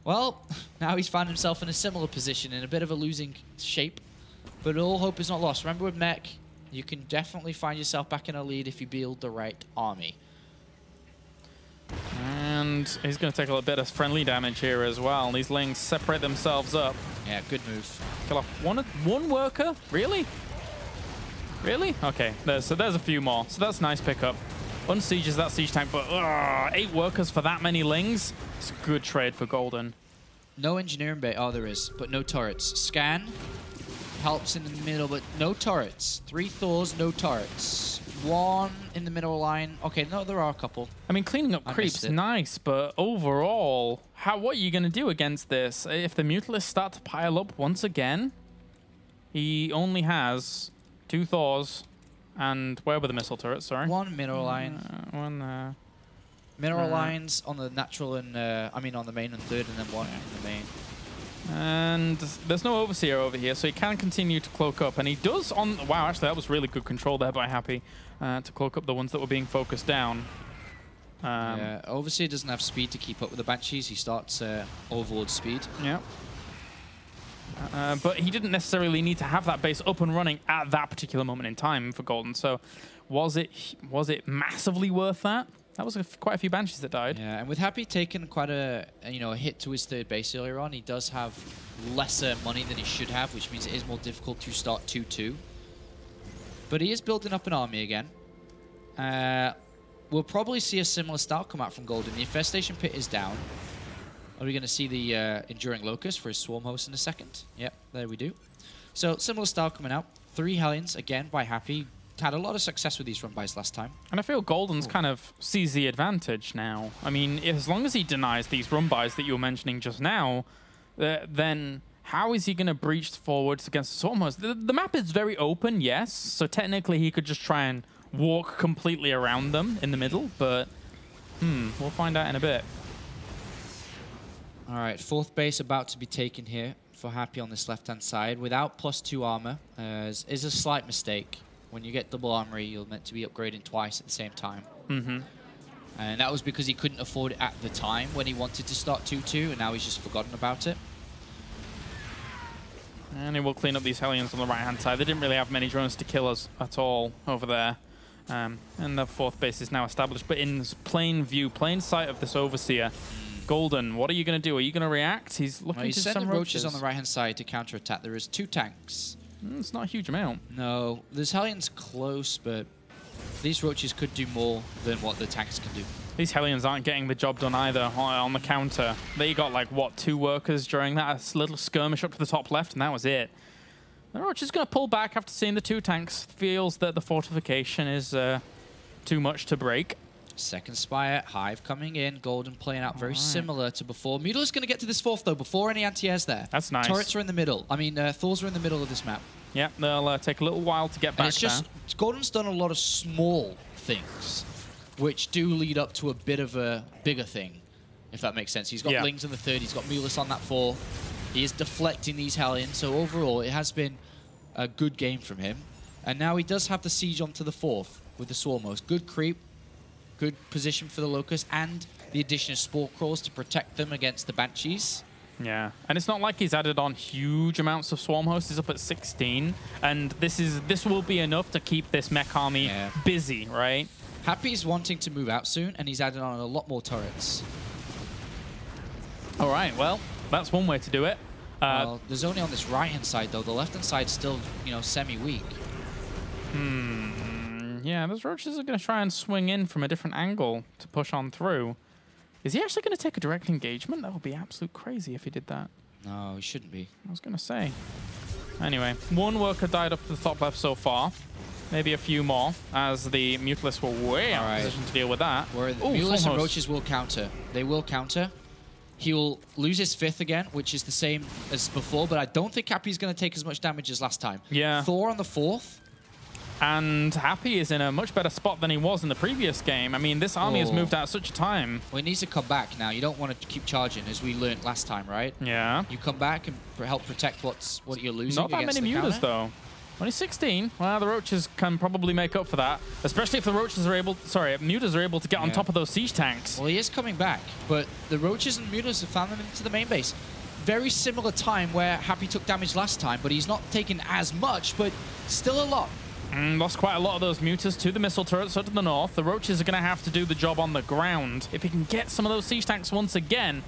Well, now he's found himself in a similar position, in a bit of a losing shape. But all hope is not lost. Remember with Mech, you can definitely find yourself back in a lead if you build the right army. And he's going to take a little bit of friendly damage here as well. These Lings separate themselves up. Yeah, good move. Kill off one worker? Really? Really? Okay, there's a few more. So that's a nice pickup. Unsieges that siege tank, but 8 workers for that many Lings? It's a good trade for Golden. No engineering bay. Oh, there is, but no turrets. Scan helps in the middle, but no turrets. 3 Thors, no turrets. 1 in the middle line. Okay, no, there are a couple. I mean, cleaning up creeps, nice, but overall, what are you going to do against this? If the Mutalisks start to pile up once again, he only has 2 Thors, and where were the missile turrets, sorry? 1 mineral line. One there. Mineral lines on the natural and, I mean on the main and 3rd, and then 1 in the main. And there's no Overseer over here, so he can continue to cloak up. And he does on... Wow, actually, that was really good control there by Happy to cloak up the ones that were being focused down. Yeah, Overseer doesn't have speed to keep up with the Banshees. He starts Overlord speed. Yeah. But he didn't necessarily need to have that base up and running at that particular moment in time for Golden. So was it massively worth that? That was quite a few Banshees that died. Yeah, and with Happy taking quite a hit to his 3rd base earlier on, he does have lesser money than he should have, which means it is more difficult to start 2-2. But he is building up an army again. We'll probably see a similar style come out from Golden. The Infestation Pit is down. Are we going to see the Enduring Locust for his Swarm Host in a second? Yep, there we do. So similar style coming out. 3 Hellions again by Happy. Had a lot of success with these run-bys last time. And I feel Golden's kind of sees the advantage now. I mean, as long as he denies these run-bys that you were mentioning just now, then how is he going to breach forwards against the Swarm Host? The map is very open, yes, so technically he could just try and walk completely around them in the middle, but we'll find out in a bit. All right, 4th base about to be taken here for Happy on this left-hand side without +2 armor. Is a slight mistake. When you get double armory, you're meant to be upgrading twice at the same time. And that was because he couldn't afford it at the time when he wanted to start 2-2, and now he's just forgotten about it. And he will clean up these Hellions on the right-hand side. They didn't really have many drones to kill us at all over there. And the 4th base is now established. But in plain view, plain sight of this Overseer, Golden, what are you going to do? Are you going to react? He's looking to sending some Roaches on the right-hand side to counter-attack. There is 2 tanks. It's not a huge amount. No, this Hellions close, but these Roaches could do more than what the tanks can do. These Hellions aren't getting the job done either on the counter. They got like, what, 2 workers during that little skirmish up to the top left, and that was it. The Roach is going to pull back after seeing the 2 tanks. Feels that the fortification is too much to break. Second Spire, Hive coming in, Golden playing out very similar to before. Mutila's going to get to this 4th, though, before any anti-airs there. That's nice. Turrets are in the middle. I mean, Thors are in the middle of this map. Yeah, they'll take a little while to get back it's just, Golden's done a lot of small things, which do lead up to a bit of a bigger thing, if that makes sense. He's got Lings in the 3rd, he's got Mulis on that 4th. He is deflecting these Hellions, so overall, it has been a good game from him. And now he does have the siege onto the 4th with the Swarm Host. Good creep. Good position for the Locust, and the addition of Spore Crawls to protect them against the Banshees. Yeah, and it's not like he's added on huge amounts of Swarm Hosts. He's up at 16, and this will be enough to keep this mech army busy, right? Happy's wanting to move out soon, and he's added on a lot more turrets. All right, well, that's one way to do it. Well, there's only on this right-hand side, though. The left-hand side's still, you know, semi-weak. Yeah, those Roaches are going to try and swing in from a different angle to push on through. Is he actually going to take a direct engagement? That would be absolute crazy if he did that. No, he shouldn't be. I was going to say. Anyway, 1 worker died up to the top left so far. Maybe a few more, as the Mutalisks were way out of position to deal with that. Mutalisks and Roaches will counter. They will counter. He will lose his 5th again, which is the same as before, but I don't think Happy's going to take as much damage as last time. Yeah. Thor on the 4th. And Happy is in a much better spot than he was in the previous game. I mean, this army has moved out at such a time. Well, he needs to come back now. You don't want to keep charging, as we learned last time, right? Yeah. You come back and help protect what you're losing. Not that many mutas, though. Only 16. Well, the Roaches can probably make up for that, especially if the Roaches are able... Sorry, mutas are able to get on top of those siege tanks. Well, he is coming back, but the Roaches and mutas have found them into the main base. Very similar time where Happy took damage last time, but he's not taken as much, but still a lot. Lost quite a lot of those mutas to the missile turrets to the north. The Roaches are going to have to do the job on the ground if he can get some of those siege tanks once again.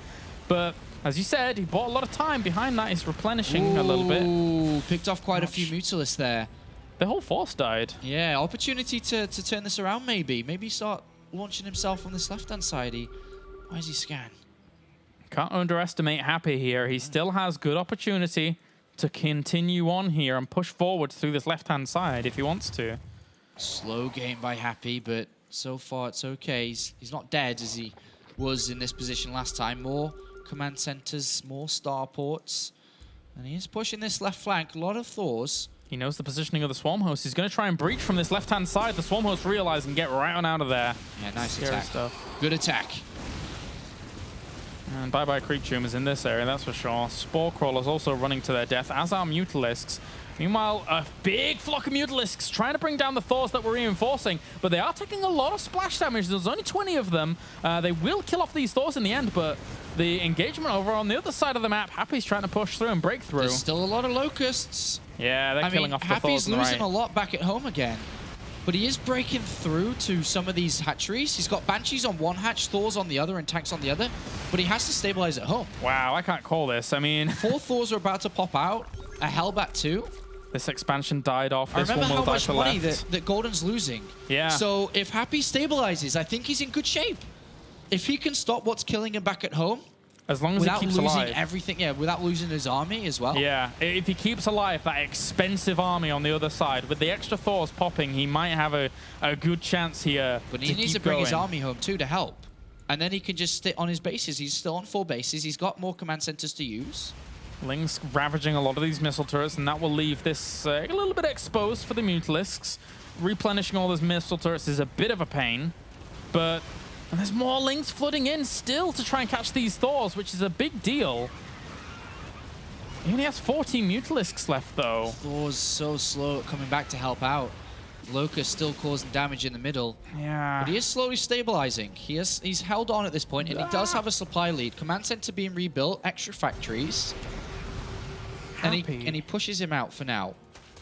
But as you said, he bought a lot of time behind that. He's replenishing a little bit. Picked off quite a few Mutalisks there. The whole force died. Yeah, opportunity to turn this around maybe. Maybe start launching himself on this left-hand side. Why is he scan? Can't underestimate Happy here. He still has good opportunity to continue on here and push forward through this left-hand side if he wants to. Slow game by Happy, but so far it's okay. He's not dead as he was in this position last time. More command centers, more starports, and he is pushing this left flank. A lot of Thors. He knows the positioning of the Swarm Host. He's going to try and breach from this left-hand side. The Swarm Host realize and get right on out of there. Yeah, nice Scary attack. Stuff. Good attack. And bye-bye Creep Tumors in this area, that's for sure. Spore Crawlers also running to their death, as are Mutalisks. Meanwhile, a big flock of Mutalisks trying to bring down the Thors that we're reinforcing, but they are taking a lot of splash damage. There's only 20 of them. They will kill off these Thors in the end, but the engagement over on the other side of the map, Happy's trying to push through and break through. There's still a lot of Locusts. Yeah, they're killing off the Thors. Happy's losing a lot back at home again. But he is breaking through to some of these hatcheries. He's got Banshees on one hatch, Thors on the other, and tanks on the other. But he has to stabilize at home. Wow, I can't call this. I mean... 4 Thors are about to pop out. A Hellbat too. This expansion died off. I remember how much money that Golden's losing. Yeah. So if Happy stabilizes, I think he's in good shape. If he can stop what's killing him back at home, as long as he keeps alive. Without losing everything, without losing his army as well. Yeah, if he keeps alive that expensive army on the other side, with the extra Thors popping, he might have a good chance here. But he needs to bring his army home too to help. And then he can just stay on his bases. He's still on 4 bases. He's got more command centers to use. Ling's ravaging a lot of these missile turrets, and that will leave this a little bit exposed for the Mutalisks. Replenishing all those missile turrets is a bit of a pain, but... And there's more Lings flooding in still to try and catch these Thors, which is a big deal. He only has 14 Mutalisks left, though. Thor's so slow at coming back to help out. Locust still causing damage in the middle. Yeah. But he is slowly stabilizing. He's held on at this point, and he does have a supply lead. Command center being rebuilt, extra factories. And he pushes him out for now.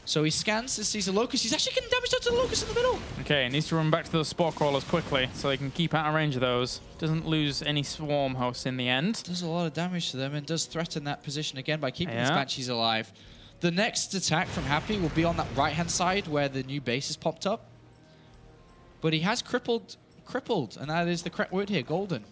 So he scans and sees a Locust. He's actually getting damage onto the Locust in the middle. Okay, needs to run back to those Spore Crawlers quickly so they can keep out of range of those. Doesn't lose any Swarm Hosts in the end. Does a lot of damage to them and does threaten that position again by keeping his Banshees alive. The next attack from Happy will be on that right-hand side where the new base is popped up. But he has crippled, and that is the correct word here, golden.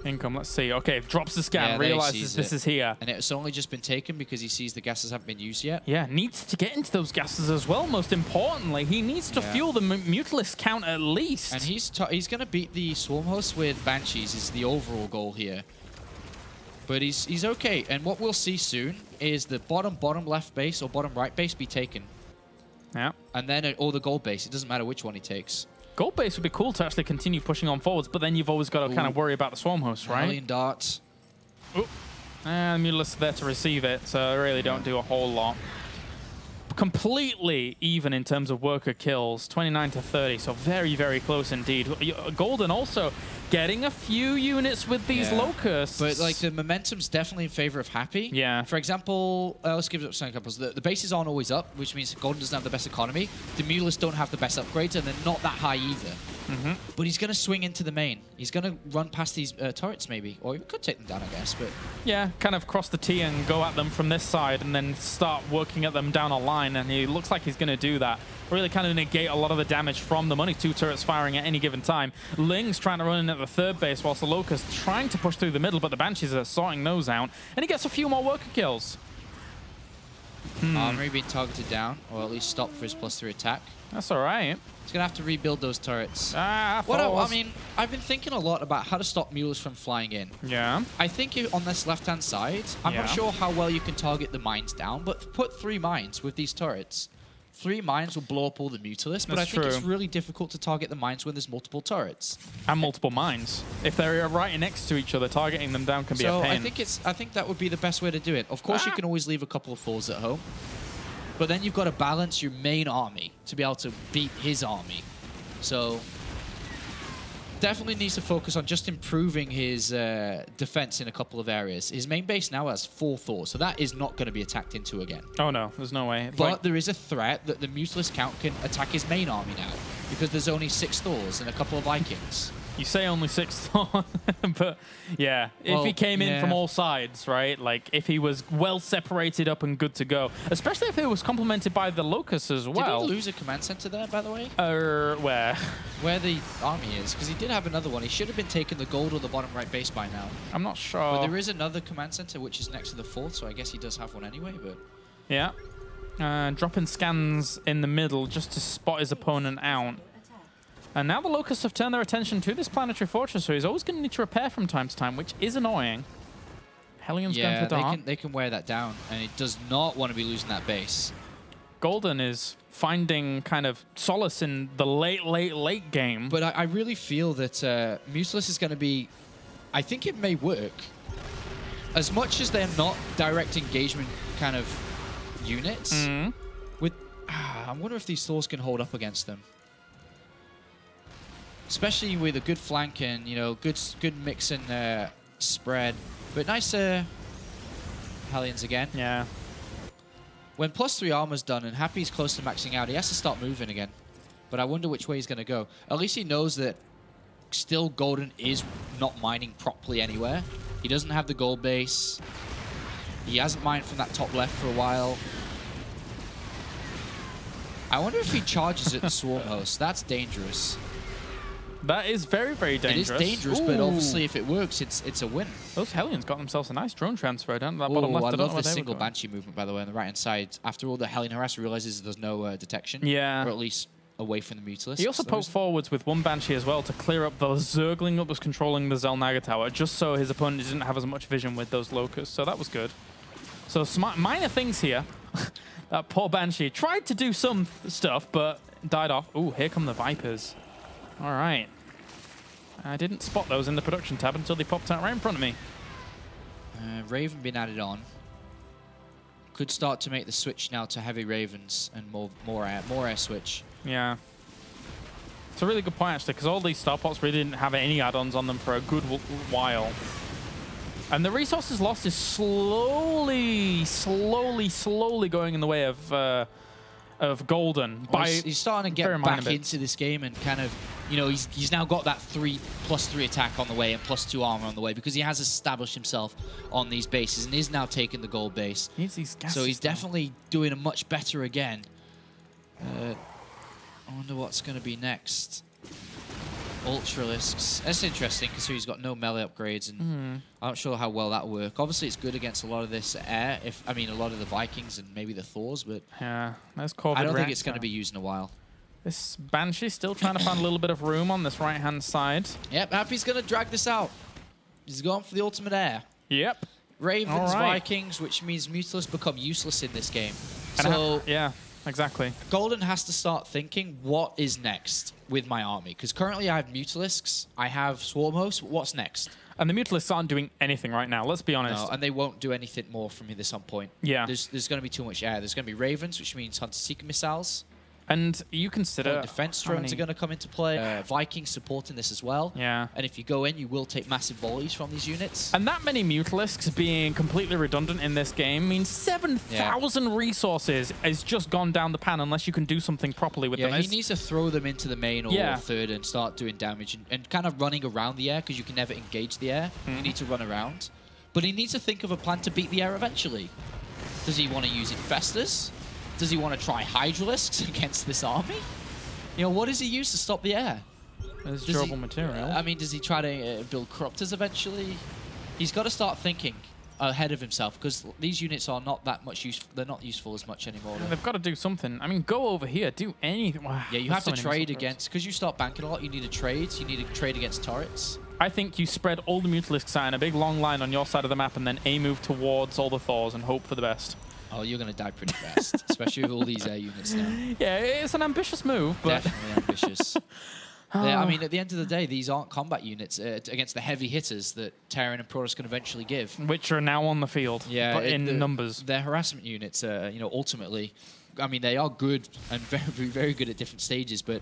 Income, let's see. Okay, drops the scan, Yeah, realizes this is here. And it's only just been taken because he sees the gases haven't been used yet. Yeah, needs to get into those gases as well, most importantly. He needs to fuel the Mutalisk count at least. And he's going to beat the Swarm Host with Banshees is the overall goal here. But he's okay. And what we'll see soon is the bottom left base or bottom right base be taken. Yeah. And then, or the gold base. It doesn't matter which one he takes. Gold base would be cool to actually continue pushing on forwards, but then you've always got to kind of worry about the Swarm Host, right? Alien darts. Ooh. And Mutalisk there to receive it, so they really don't do a whole lot. Completely even in terms of worker kills, 29 to 30, so very, very close indeed. Golden also getting a few units with these locusts. But like the momentum's definitely in favor of Happy. Yeah. For example, let's give it some examples. The bases aren't always up, which means Golden doesn't have the best economy. The Mutalists don't have the best upgrades, and they're not that high either. But he's going to swing into the main. He's going to run past these turrets maybe, or he could take them down, I guess. But yeah, kind of cross the T and go at them from this side and then start working at them down a line, and he looks like he's going to do that. Really kind of negate a lot of the damage from them. Only 2 turrets firing at any given time. Ling's trying to run in at the third base whilst the Locust trying to push through the middle, but the Banshees are sorting those out, and he gets a few more worker kills. Armory being targeted down, or at least stopped for his +3 attack. That's all right. He's going to have to rebuild those turrets. I mean, I've been thinking a lot about how to stop mules from flying in. Yeah. I think on this left-hand side, I'm not sure how well you can target the mines down, but put 3 mines with these turrets. 3 mines will blow up all the Mutalisks, but I think it's really difficult to target the mines when there's multiple turrets. And multiple mines. If they're right next to each other, targeting them down can be a pain. I think that would be the best way to do it. Of course, you can always leave a couple of fours at home. But then you've got to balance your main army to be able to beat his army. So definitely needs to focus on just improving his defense in a couple of areas. His main base now has 4 Thors, so that is not going to be attacked into again. Oh no, there's no way. But there is a threat that the Mutalisk count can attack his main army now, because there's only 6 Thors and a couple of Vikings. You say only 6 Thor, but yeah, if he came in from all sides, right? Like if he was well separated up and good to go, especially if it was complemented by the Locusts as well. Did he lose a command center there, by the way? Where? Where the army is, because he did have another one. He should have been taking the gold or the bottom right base by now. I'm not sure. But there is another command center which is next to the 4th, so I guess he does have one anyway. But yeah, dropping scans in the middle just to spot his opponent out. And now the Locusts have turned their attention to this planetary fortress, so he's always going to need to repair from time to time, which is annoying. Hellions going for Dart. They can wear that down, and he does not want to be losing that base. Golden is finding kind of solace in the late game. But I really feel that Mutalisk is going to be... I think it may work. As much as they're not direct engagement kind of units, I wonder if these Thors can hold up against them. Especially with a good flank and, you know, good mix and spread. But nice Hellions again. Yeah. When +3 armor's done and Happy's close to maxing out, he has to start moving again. But I wonder which way he's going to go. At least he knows that still Golden is not mining properly anywhere. He doesn't have the gold base. He hasn't mined from that top left for a while. I wonder if he charges at the Swarm Host. That's dangerous. That is very, very dangerous. It is dangerous, but obviously if it works, it's a win. Those Hellions got themselves a nice drone transfer down that bottom left. I love the single Banshee movement, by the way, on the right-hand side. After all, the Hellion harasser realizes there's no detection. Yeah. Or at least away from the Mutalisk. He also poked forwards with 1 Banshee as well to clear up the Zergling that was controlling the Zelnaga tower, just so his opponent didn't have as much vision with those Locusts. So that was good. So minor things here. That poor Banshee tried to do some stuff, but died off. Ooh, here come the Vipers. All right. I didn't spot those in the production tab until they popped out right in front of me. Raven being added on. Could start to make the switch now to heavy Ravens and more air switch. Yeah. It's a really good point, actually, because all these starpots really didn't have any add-ons on them for a good while. And the resources lost is slowly going in the way of Golden. Well, he's starting to get back into this game and kind of you know, he's now got that +3 attack on the way and +2 armor on the way because he has established himself on these bases and is now taking the gold base. He needs these gases, so he's definitely doing a much better again. I wonder what's going to be next. Ultralisks. That's interesting because he's got no melee upgrades, and I'm not sure how well that will work. Obviously, it's good against a lot of this air. I mean, a lot of the Vikings and maybe the Thors, but yeah, that's COVID. I don't think it's going to be used in a while. This Banshee still trying to find a little bit of room on this right-hand side. Yep, Happy's going to drag this out. He's going for the ultimate air. Yep. Ravens, Vikings, which means Mutalisks become useless in this game. So yeah, exactly. Golden has to start thinking, what is next with my army? Because currently I have Mutalisks, I have Swarm Hosts. What's next? And the Mutalisks aren't doing anything right now, let's be honest. No, and they won't do anything more from this on point. Yeah. There's going to be too much air. There's going to be Ravens, which means Hunter-Seeker missiles. And you consider... defense drones are going to come into play. Vikings supporting this as well. Yeah. And if you go in, you will take massive volleys from these units. And that many Mutalisks being completely redundant in this game means 7,000 resources has just gone down the pan unless you can do something properly with them. Yeah, he needs to throw them into the main or third and start doing damage and kind of running around the air because you can never engage the air. You need to run around. But he needs to think of a plan to beat the air eventually. Does he want to use Infestors? Does he want to try Hydralisks against this army? You know, what does he use to stop the air? There's durable material. I mean, does he try to build Corruptors eventually? He's got to start thinking ahead of himself because these units are not that much useful. They're not useful as much anymore. They've got to do something. I mean, go over here, do anything. Wow, yeah, you have to trade against, because you start banking a lot, you need a trade. You need to trade against turrets. I think you spread all the Mutalisks out in a big long line on your side of the map and then move towards all the Thors and hope for the best. Oh, you're going to die pretty fast, especially with all these air units now. Yeah, it's an ambitious move, but... Definitely ambitious. Yeah, I mean, at the end of the day, these aren't combat units against the heavy hitters that Terran and Protoss can eventually give. Which are now on the field, but in numbers. They're harassment units, you know, ultimately. I mean, they are good and very, very good at different stages, but...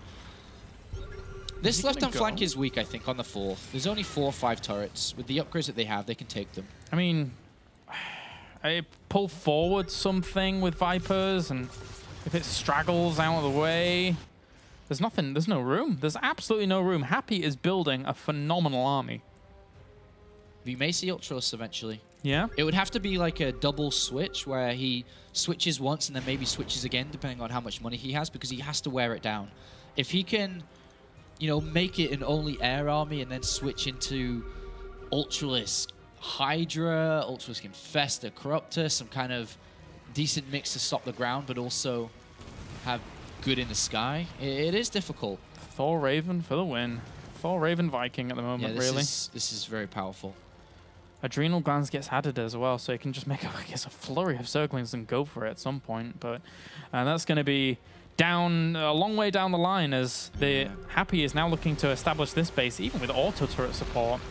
This left-hand flank is weak, I think, on the 4th. There's only 4 or 5 turrets. With the upgrades that they have, they can take them. I mean... I pull forward something with Vipers, and if it straggles out of the way, there's nothing. There's no room. There's absolutely no room. Happy is building a phenomenal army. We may see Ultralisks eventually. Yeah? It would have to be like a double switch where he switches once and then maybe switches again, depending on how much money he has, because he has to wear it down. If he can, you know, make it an only air army and then switch into Ultralisk, Hydra, Ultralisk Infestor, Corruptor, some kind of decent mix to stop the ground, but also have good in the sky. It is difficult. Thor Raven for the win. Thor Raven Viking at the moment, really. This is very powerful. Adrenal Glands gets added as well, so you can just make, I guess, a flurry of circlings and go for it at some point. But that's going to be down a long way down the line as the Happy is now looking to establish this base, even with auto turret support.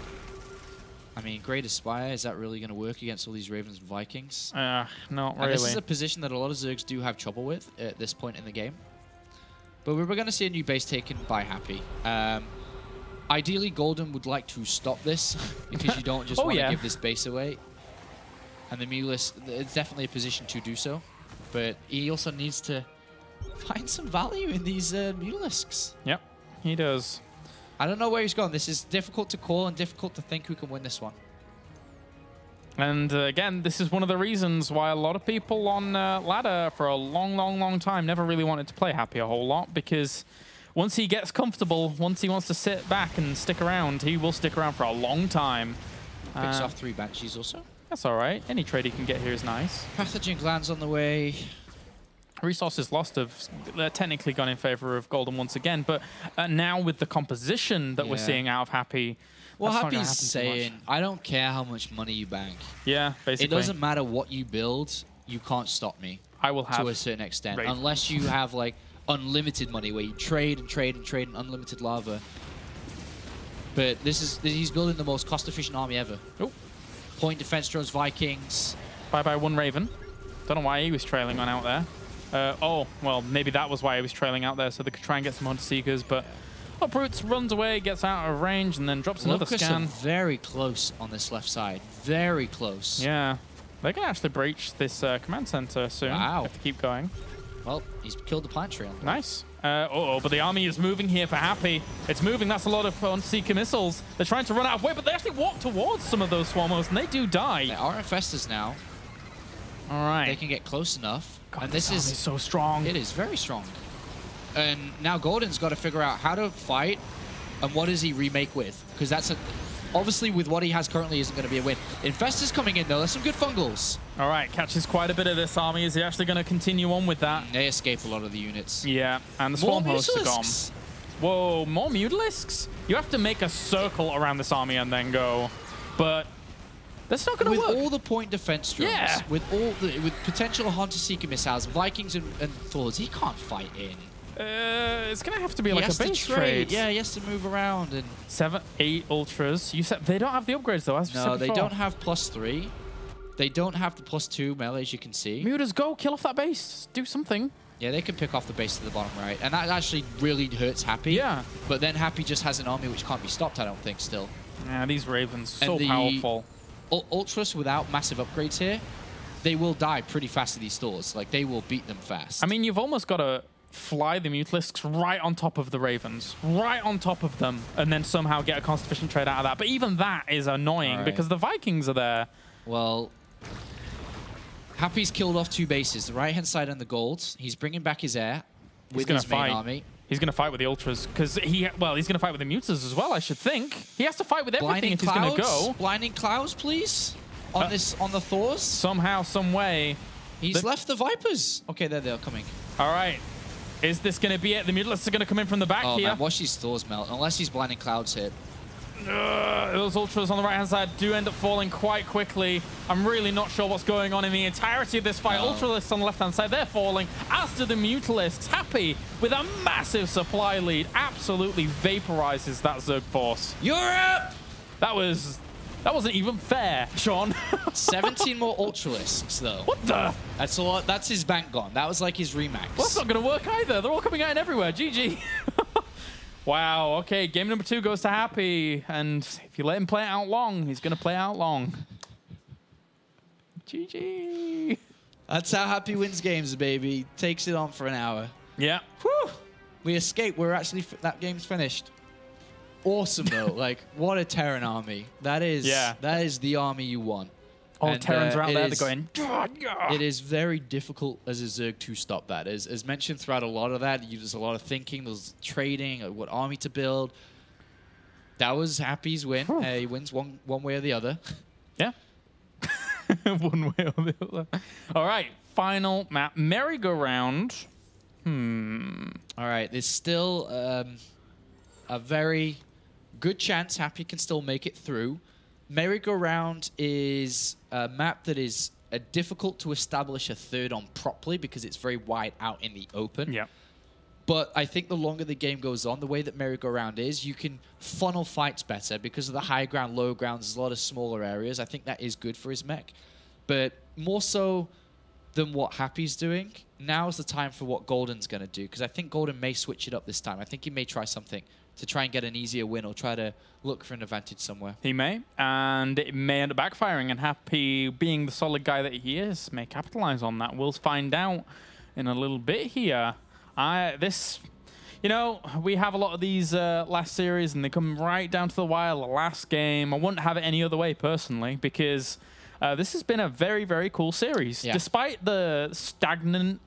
I mean, Great Aspire, is that really going to work against all these Ravens and Vikings? Not really. And this is a position that a lot of Zergs do have trouble with at this point in the game. But we're going to see a new base taken by Happy. Ideally, Golden would like to stop this because you don't just want to give this base away. And the Mutalisk, it's definitely a position to do so. But he also needs to find some value in these Mutalisks. Yep, he does. I don't know where he's gone. This is difficult to call and difficult to think who can win this one. And again, this is one of the reasons why a lot of people on ladder for a long time never really wanted to play Happy a whole lot, because once he gets comfortable, once he wants to sit back and stick around, he will stick around for a long time. Picks off 3 Banshees also. That's all right. Any trade he can get here is nice. Pathogen Glands on the way. Resources lost have technically gone in favor of Golden once again, but now with the composition that we're seeing out of Happy, well, Happy's saying, I don't care how much money you bank. Yeah, basically. It doesn't matter what you build, you can't stop me. I will have to a certain extent, unless you have like unlimited money where you trade and trade and trade and unlimited lava. But he's building the most cost-efficient army ever. Oh. Point defense drones, Vikings. Bye-bye 1 Raven. Don't know why he was trailing on out there. Oh, well, maybe that was why he was trailing out there, so they could try and get some Hunter Seekers, but Uproots runs away, gets out of range, and then drops another scan. Very close on this left side. Very close. Yeah. They can actually breach this command center soon. Wow. If they keep going. Well, he's killed the plant trail. Nice. But the army is moving here for Happy. It's moving. That's a lot of Seeker missiles. They're trying to run out of way, but they actually walk towards some of those Swarmos, and they do die. They are infestors now. All right. They can get close enough. God, and this is so strong. It is very strong. And now Golden's got to figure out how to fight and what does he remake with. Because that's obviously with what he has currently isn't going to be a win. Infestors coming in though. There's some good fungals. All right, catches quite a bit of this army. Is he actually going to continue on with that? They escape a lot of the units. Yeah, and the Swarm hosts are gone. Whoa, more Mutalisks? You have to make a circle around this army and then go. But that's not going to work. With all the point defense drones, with potential Hunter Seeker missiles, Vikings and Thors, he can't fight in. It's going to have to be like a base trade. Yeah, he has to move around. And 7, 8 Ultras. You said they don't have the upgrades though, as we said before. No, they don't have +3. They don't have the +2 melee, as you can see. Mutas, go kill off that base. Do something. Yeah, they can pick off the base to the bottom right. And that actually really hurts Happy. Yeah. But then Happy just has an army which can't be stopped, I don't think, still. Yeah, these Ravens, so powerful. Ultras without massive upgrades here, they will die pretty fast to these stores. Like, they will beat them fast. I mean, you've almost got to fly the Mutalisks right on top of the Ravens. Right on top of them. And then somehow get a cost-efficient trade out of that. But even that is annoying because the Vikings are there. Well, Happy's killed off 2 bases, the right-hand side and the gold. He's bringing back his air with his main army. He's going to fight with the Ultras because he's going to fight with the Mutas as well, I should think. He has to fight with everything if he's going to go. Blinding Clouds, please. On the Thors. Somehow, some way. He's left the Vipers. Okay, there they are coming. All right. Is this going to be it? The Mutalisks are going to come in from the back here. Man, watch these Thors melt, unless he's Blinding Clouds hit. Those Ultras on the right-hand side do end up falling quite quickly. I'm really not sure what's going on in the entirety of this fight. Ultralisks on the left-hand side, they're falling, as do the Mutalisks. Happy with a massive supply lead. Absolutely vaporizes that Zerg force. Europe! That wasn't even fair, Sean. 17 more Ultralisks, though. What the? That's a lot. That's his bank gone. That was like his remax. Well, that's not going to work either. They're all coming out and everywhere. GG. Wow, okay, game number 2 goes to Happy, and if you let him play it out long, he's going to play out long. GG. That's how Happy wins games, baby. Takes it on for an hour. Yeah. Whew. We escaped. We're actually, that game's finished. Awesome, though. Like, what a Terran army. That is the army you want. All Terrans are out there, they're going... It is very difficult as a Zerg to stop that. As mentioned throughout a lot of that, there's a lot of thinking, there's trading, what army to build. That was Happy's win. He wins one way or the other. Yeah. One way or the other. All right, final map. Merry-go-round. All right, there's still a very good chance Happy can still make it through. Merry-go-round is a map that is difficult to establish a third on properly because it's very wide out in the open. Yeah. But I think the longer the game goes on, the way that merry-go-round is, you can funnel fights better because of the high ground, low ground. There's a lot of smaller areas. I think that is good for his mech. But more so than what Happy's doing, now is the time for what Golden's going to do because I think Golden may switch it up this time. I think he may try something to try and get an easier win or try to look for an advantage somewhere. He may, and it may end up backfiring, and Happy, being the solid guy that he is, may capitalize on that. We'll find out in a little bit here. You know, we have a lot of these last series, and they come right down to the wire, the last game. I wouldn't have it any other way, personally, because this has been a very, very cool series. Yeah. Despite the stagnant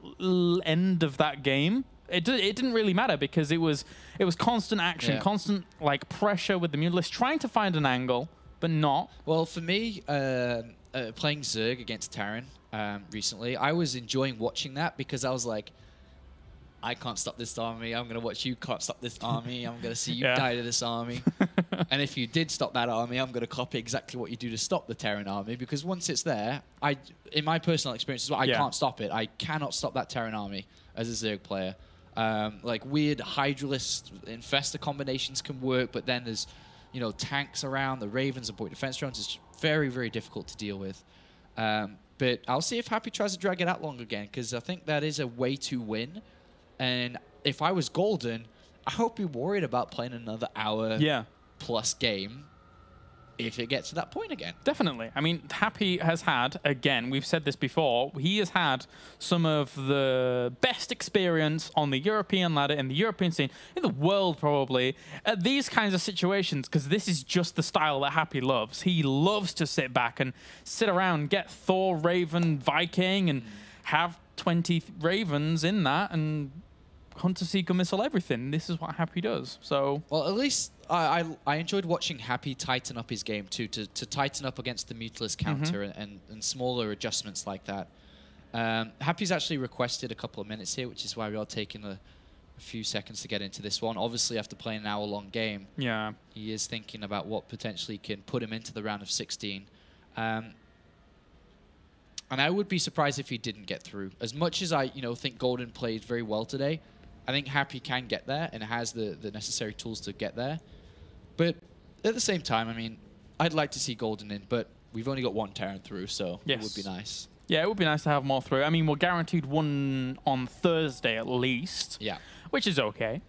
end of that game, it didn't really matter because it was constant action, constant like pressure with the Mutalisks, trying to find an angle, but not. Well, for me, playing Zerg against Terran recently, I was enjoying watching that because I was like, I can't stop this army. I'm going to watch you can't stop this army. I'm going to see you die to this army. And if you did stop that army, I'm going to copy exactly what you do to stop the Terran army. Because once it's there, in my personal experience as well, I can't stop it. I cannot stop that Terran army as a Zerg player. Like weird Hydralist Infestor combinations can work, but then there's, you know, tanks around, the Ravens and point defense drones. It's very, very difficult to deal with. But I'll see if Happy tries to drag it out long again, because I think that is a way to win. And if I was Golden, I hope you're worried about playing another hour plus game. if it gets to that point again. Definitely. I mean, Happy has had, again, we've said this before, he has had some of the best experience on the European ladder, in the European scene, in the world probably, at these kinds of situations, because this is just the style that Happy loves. He loves to sit back and sit around, get Thor, Raven, Viking, and have 20 Ravens in that, and Hunter, Seeker, Missile, everything. This is what Happy does. So, well, at least I enjoyed watching Happy tighten up his game too, to tighten up against the Mutilus counter and smaller adjustments like that. Happy's actually requested a couple of minutes here, which is why we are taking a few seconds to get into this one. Obviously, after playing an hour-long game, yeah, he is thinking about what potentially can put him into the round of 16. And I would be surprised if he didn't get through. As much as I, think Golden played very well today, I think Happy can get there and has the necessary tools to get there. But at the same time, I mean, I'd like to see Golden in, but we've only got one Terran through, so yes, it would be nice. Yeah, it would be nice to have more through. I mean, we're guaranteed one on Thursday at least, yeah, which is okay.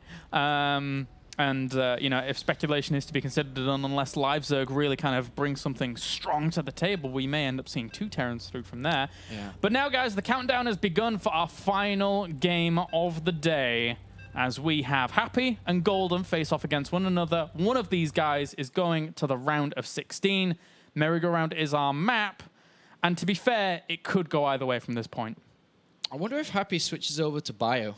If speculation is to be considered, unless LiveZerg really kind of brings something strong to the table, we may end up seeing 2 Terrans through from there. Yeah. But now, guys, the countdown has begun for our final game of the day, as we have Happy and Golden face off against one another. One of these guys is going to the round of 16. Merry-Go-Round is our map. And to be fair, it could go either way from this point. I wonder if Happy switches over to Bio,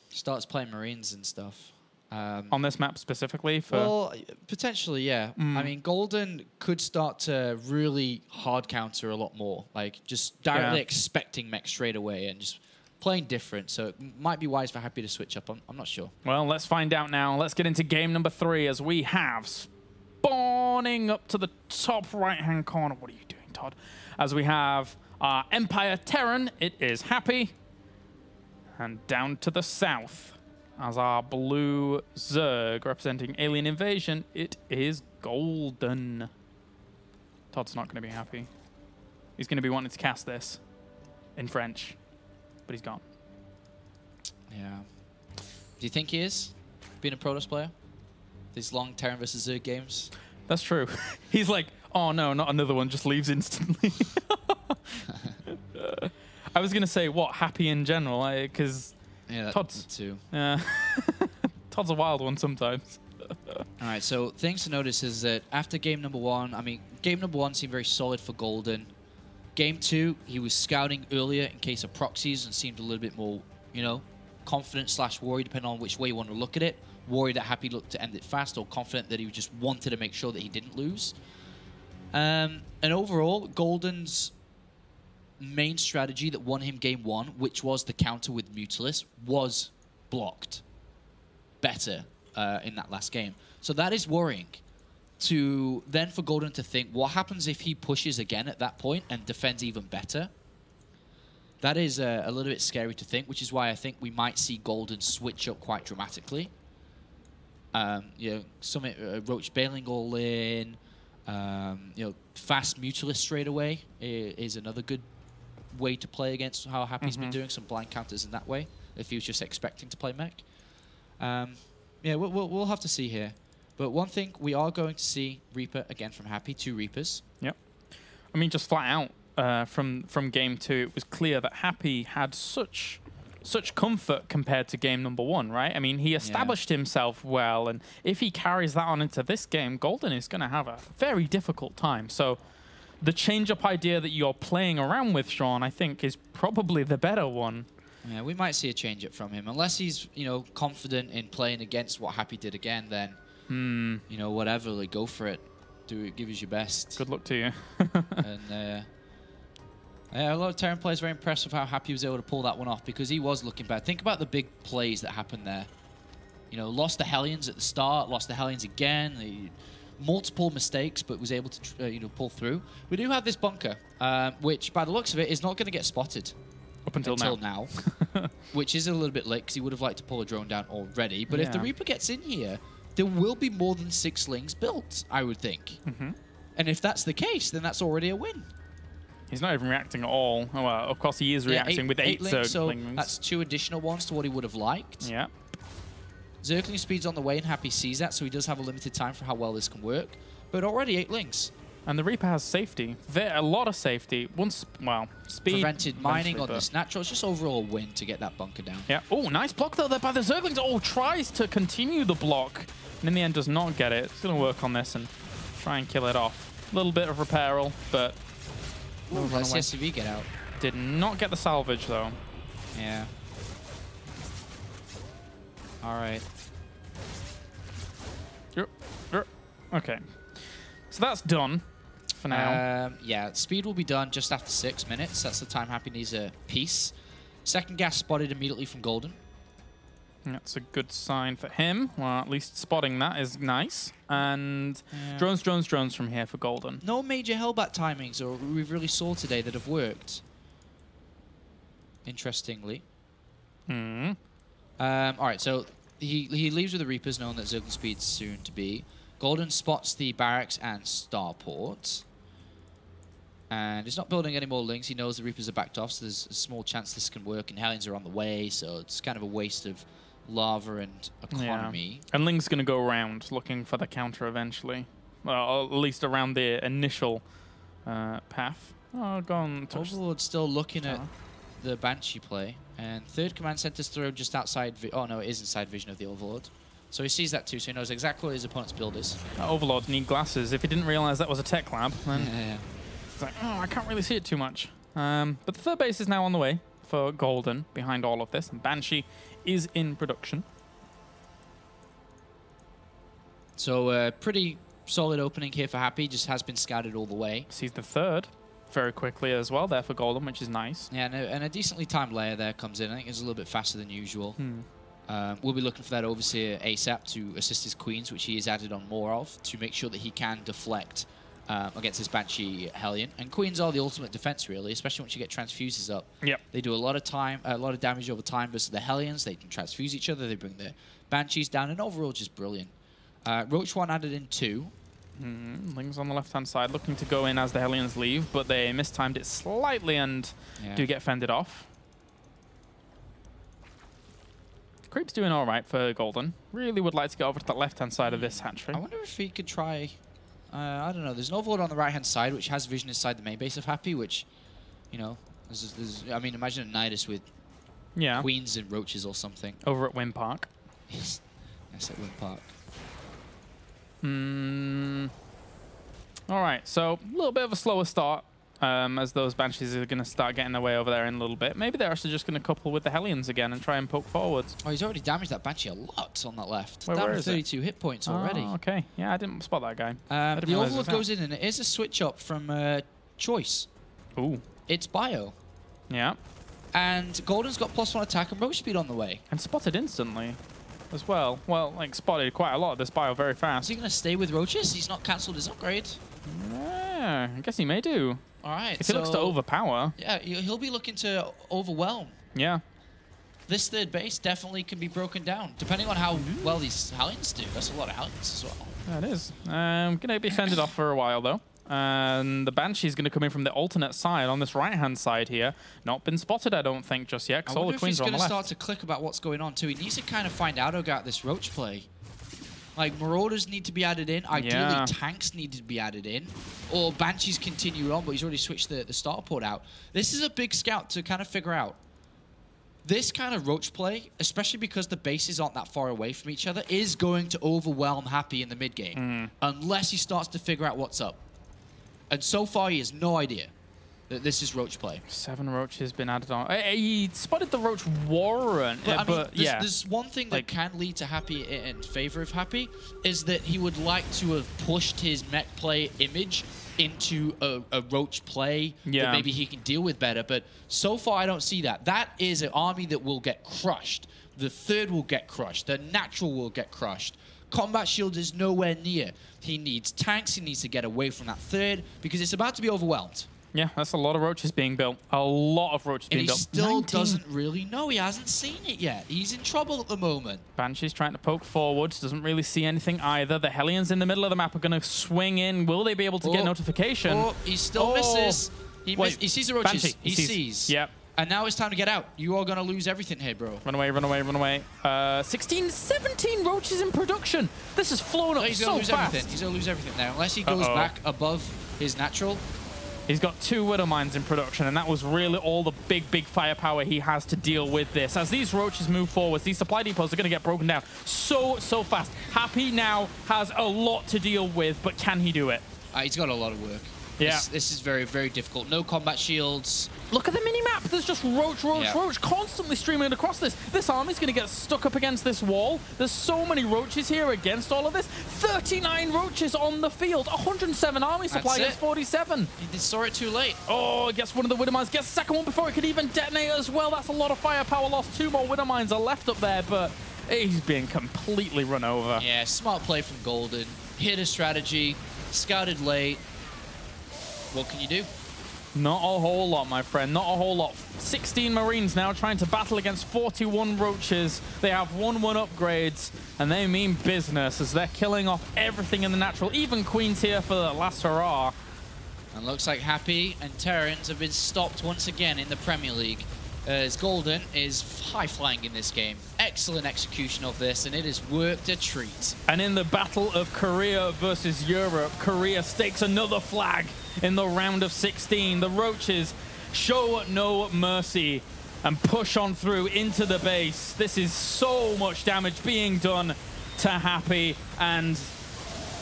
starts playing Marines and stuff. On this map specifically? Well, potentially, yeah. I mean, Golden could start to really hard counter a lot more. Like, just directly expecting mech straight away and just playing different. So it might be wise for Happy to switch up. I'm not sure. Well, let's find out now. Let's get into game number 3 as we have spawning up to the top right-hand corner. What are you doing, Todd? As we have our Empire Terran, it is Happy. And down to the south, as our blue Zerg representing Alien Invasion, it is Golden. Todd's not going to be happy. He's going to be wanting to cast this in French, but he's gone. Yeah. Do you think he is, being a Protoss player? These long Terran versus Zerg games? That's true. He's like, oh no, not another one, just leaves instantly. I was going to say, what, Happy in general? Because yeah, Todd's too. Todd's a wild one sometimes. All right, so things to notice is that after game number 1, I mean, game number 1 seemed very solid for Golden. Game 2, he was scouting earlier in case of proxies and seemed a little bit more, confident / worried, depending on which way you want to look at it. Worried that Happy looked to end it fast, or confident that he just wanted to make sure that he didn't lose. And overall, Golden's main strategy that won him game 1, which was the counter with Mutilus, was blocked better in that last game. So that is worrying. For Golden to think, what happens if he pushes again at that point and defends even better? That is a little bit scary to think, which is why I think we might see Golden switch up quite dramatically. Roach bailing all in, fast Mutilus straight away is another good way to play against how Happy's been doing, some blind counters in that way, if he was just expecting to play mech. We'll have to see here. But one thing, we are going to see Reaper again from Happy, 2 Reapers. Yep. I mean, just flat out from game 2, it was clear that Happy had such comfort compared to game number 1, right? I mean, he established himself well, and if he carries that on into this game, Golden is going to have a very difficult time. So the change-up idea that you're playing around with, Sean, I think is probably the better one. Yeah, we might see a change-up from him. Unless he's, confident in playing against what Happy did again, then, whatever, like, go for it. Do it, give us your best. Good luck to you. And, a lot of Terran players very impressed with how Happy was able to pull that one off, because he was looking bad. Think about the big plays that happened there. Lost the Hellions at the start, lost the Hellions again. Multiple mistakes, but was able to pull through. We do have this bunker, which, by the looks of it, is not going to get spotted. Up until now. Which is a little bit late, because he would have liked to pull a drone down already. But if the Reaper gets in here, there will be more than 6 slings built, I would think. And if that's the case, then that's already a win. He's not even reacting at all. Oh, well, of course, he is reacting with 8 links, so Zerglings. That's 2 additional ones to what he would have liked. Yeah. Zergling speed's on the way, and Happy sees that, so he does have a limited time for how well this can work. but already 8 links. And the Reaper has safety. A lot of safety. Well, speed. Prevented mining on this natural. It's just overall win to get that bunker down. Yeah. Oh, nice block though there by the Zerglings. Oh, tries to continue the block. And in the end does not get it. It's going to work on this and try and kill it off. A little bit of repairl, but... Ooh, let's see SCV get out. Did not get the salvage though. Yeah. All right. Okay. So that's done for now. Yeah, speed will be done just after 6 minutes. That's the time Happy needs a piece. Second gas spotted immediately from Golden. That's a good sign for him. Well, at least spotting that is nice. And drones from here for Golden. No major hellbat timings or we've really saw today that have worked. Interestingly. Hmm. All right, so he leaves with the Reapers, knowing that Zergling speed's soon to be. Golden spots the barracks and starport. And he's not building any more links. He knows the Reapers are backed off, so there's a small chance this can work. And Hellions are on the way, so it's kind of a waste of lava and economy. Yeah. And Ling's going to go around looking for the counter eventually. Well, at least around the initial path. Oh, go on. Overlord's still looking at the Banshee play. And third command center's thrown just outside... oh, no, it is inside vision of the Overlord. So he sees that too, so he knows exactly what his opponent's build is. Overlords need glasses. If he didn't realize that was a tech lab, then It's like, oh, I can't really see it too much. But the third base is now on the way for Golden behind all of this, and Banshee is in production. So pretty solid opening here for Happy, just has been scouted all the way. Sees the third very quickly as well there for Golden, which is nice. Yeah, and a decently timed layer there comes in. I think it's a little bit faster than usual. We'll be looking for that Overseer ASAP to assist his Queens, which he has added on more of, to make sure that he can deflect against his Banshee Hellion. And Queens are the ultimate defense, really, especially once you get transfuses up. Yep. They do a lot of damage over time versus the Hellions. They can transfuse each other. They bring their Banshees down, and overall just brilliant. Roach 1 added in 2. Ling's on the left-hand side, looking to go in as the Hellions leave, but they mistimed it slightly and do get fended off. Creep's doing all right for Golden. Really would like to get over to the left-hand side of this hatchery. I wonder if he could try... I don't know. There's an Overlord on the right-hand side, which has vision inside the main base of Happy, which, you know, I mean, imagine a Nidus with Queens and Roaches or something. Over at Wind Park. Yes, at Wind Park. All right, so a little bit of a slower start as those Banshees are going to start getting their way over there in a little bit. Maybe they're actually just going to couple with the Hellions again and try and poke forwards. Oh, he's already damaged that Banshee a lot on that left. Where Down to is 32 hit points already. Oh, okay. Yeah, I didn't spot that guy. The Overlord goes in, and it is a switch up from Choice. Ooh. It's Bio. Yeah. And Golden's got +1 attack and Roach speed on the way. And spotted instantly as well. Well, like, spotted quite a lot of this Bio very fast. Is he going to stay with Roaches? He's not cancelled his upgrade. Yeah, I guess he may do. All right. If he looks to overpower. Yeah, he'll be looking to overwhelm. Yeah. This third base definitely can be broken down, depending on how well these Hellions do. That's a lot of Hellions as well. That is. Going to be fended off for a while, though. And the Banshee's going to come in from the alternate side on this right-hand side here. Not been spotted, I don't think, just yet, because all the Queens are on the left. He's going to start to click about what's going on, too. He needs to kind of find out about this Roach play. Like, Marauders need to be added in. Ideally, tanks need to be added in. Or Banshees continue on, but he's already switched the starport out. This is a big scout to kind of figure out. This kind of Roach play, especially because the bases aren't that far away from each other, is going to overwhelm Happy in the mid-game. Unless he starts to figure out what's up. And so far, he has no idea that this is Roach play. 7 Roaches been added on. He spotted the Roach Warren. But, I mean, there's one thing that can lead to Happy in favor of Happy, is that he would like to have pushed his mech play image into a Roach play that maybe he can deal with better. But so far, I don't see that. That is an army that will get crushed. The third will get crushed. The natural will get crushed. Combat shield is nowhere near. He needs tanks. He needs to get away from that third because it's about to be overwhelmed. Yeah, that's a lot of Roaches being built. A lot of Roaches being built. And he still doesn't really know. He hasn't seen it yet. He's in trouble at the moment. Banshee's trying to poke forwards. Doesn't really see anything either. The Hellions in the middle of the map are going to swing in. Will they be able to get notification? Oh, he still misses. He sees the Roaches. Banshee. He sees. Yep. And now it's time to get out. You are going to lose everything here, bro. Run away, run away, run away. 16, 17 roaches in production. This has flown up He's so gonna lose fast. everything. He's going to lose everything now. Unless he goes back above his natural. He's got 2 Widow Mines in production, and that was really all the big firepower he has to deal with this. As these roaches move forwards, these supply depots are going to get broken down so fast. Happy now has a lot to deal with, but can he do it? He's got a lot of work. Yeah. This is very, very difficult. No combat shields. Look at the mini-map. There's just roach constantly streaming across this. This army's going to get stuck up against this wall. There's so many roaches here against all of this. 39 roaches on the field. 107 army supply against 47. He saw it too late. Oh, gets one of the Widow Mines. Gets the second one before it could even detonate as well. That's a lot of firepower lost. 2 more Widow Mines are left up there, but he's being completely run over. Yeah, smart play from Golden. Hit a strategy. Scouted late. What can you do? Not a whole lot, my friend. Not a whole lot. 16 Marines now trying to battle against 41 roaches. They have 1-1 upgrades, and they mean business as they're killing off everything in the natural. Even Queen's here for the last hurrah. And looks like Happy and Terrans have been stopped once again in the Premier League, as Golden is high-flying in this game. Excellent execution of this, and it has worked a treat. And in the battle of Korea versus Europe, Korea stakes another flag in the round of 16. The roaches show no mercy and push on through into the base. This is so much damage being done to Happy, and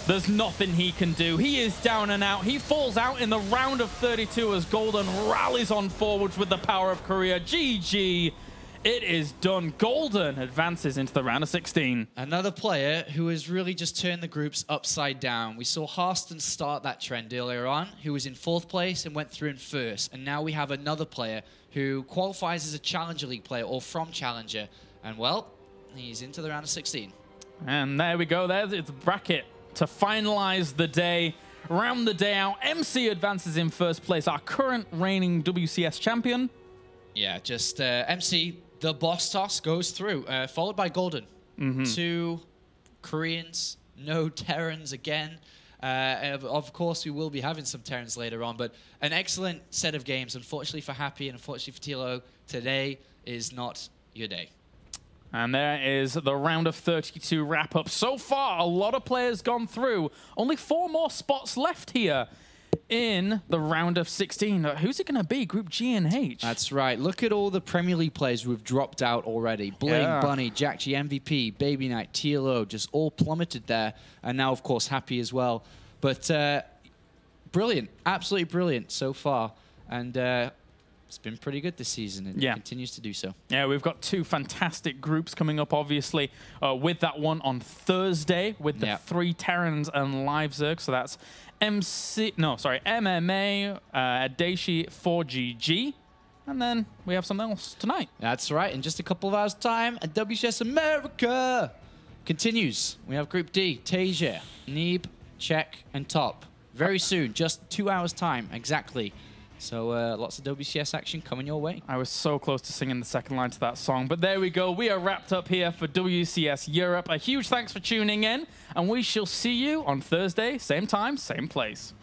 there's nothing he can do. He is down and out. He falls out in the round of 32 as Golden rallies on forwards with the power of Korea. GG. It is done. Golden advances into the round of 16. Another player who has really just turned the groups upside down. We saw Harston start that trend earlier on, who was in 4th place and went through in 1st. And now we have another player who qualifies as a Challenger League player or from Challenger. And, well, he's into the round of 16. And there we go. There's its bracket to finalize the day. Round the day out, MC advances in 1st place, our current reigning WCS champion. Yeah, just MC, the boss toss, goes through, followed by Golden. 2 Koreans, no Terrans again. Of course, we will be having some Terrans later on, but an excellent set of games. Unfortunately for Happy and unfortunately for Tilo, today is not your day. And there is the round of 32 wrap-up. So far, a lot of players gone through. Only 4 more spots left here in the round of 16. Who's it going to be? Group G and H. That's right. Look at all the Premier League players who have dropped out already. Blaine, Bunny, Jack G, MVP, Baby Knight, TLO, just all plummeted there. And now, of course, Happy as well. But brilliant. Absolutely brilliant so far. And it's been pretty good this season, and it continues to do so. Yeah, we've got 2 fantastic groups coming up, obviously, with that one on Thursday with the 3 Terrans and Live Zerg. So that's MMA, Daishi 4GG, and then we have something else tonight. That's right. In just a couple of hours' time, at WCS America continues. We have Group D, Tasia, Neeb, Czech, and Top. Very soon, just 2 hours' time, exactly. So lots of WCS action coming your way. I was so close to singing the second line to that song, but there we go. We are wrapped up here for WCS Europe. A huge thanks for tuning in, and we shall see you on Thursday, same time, same place.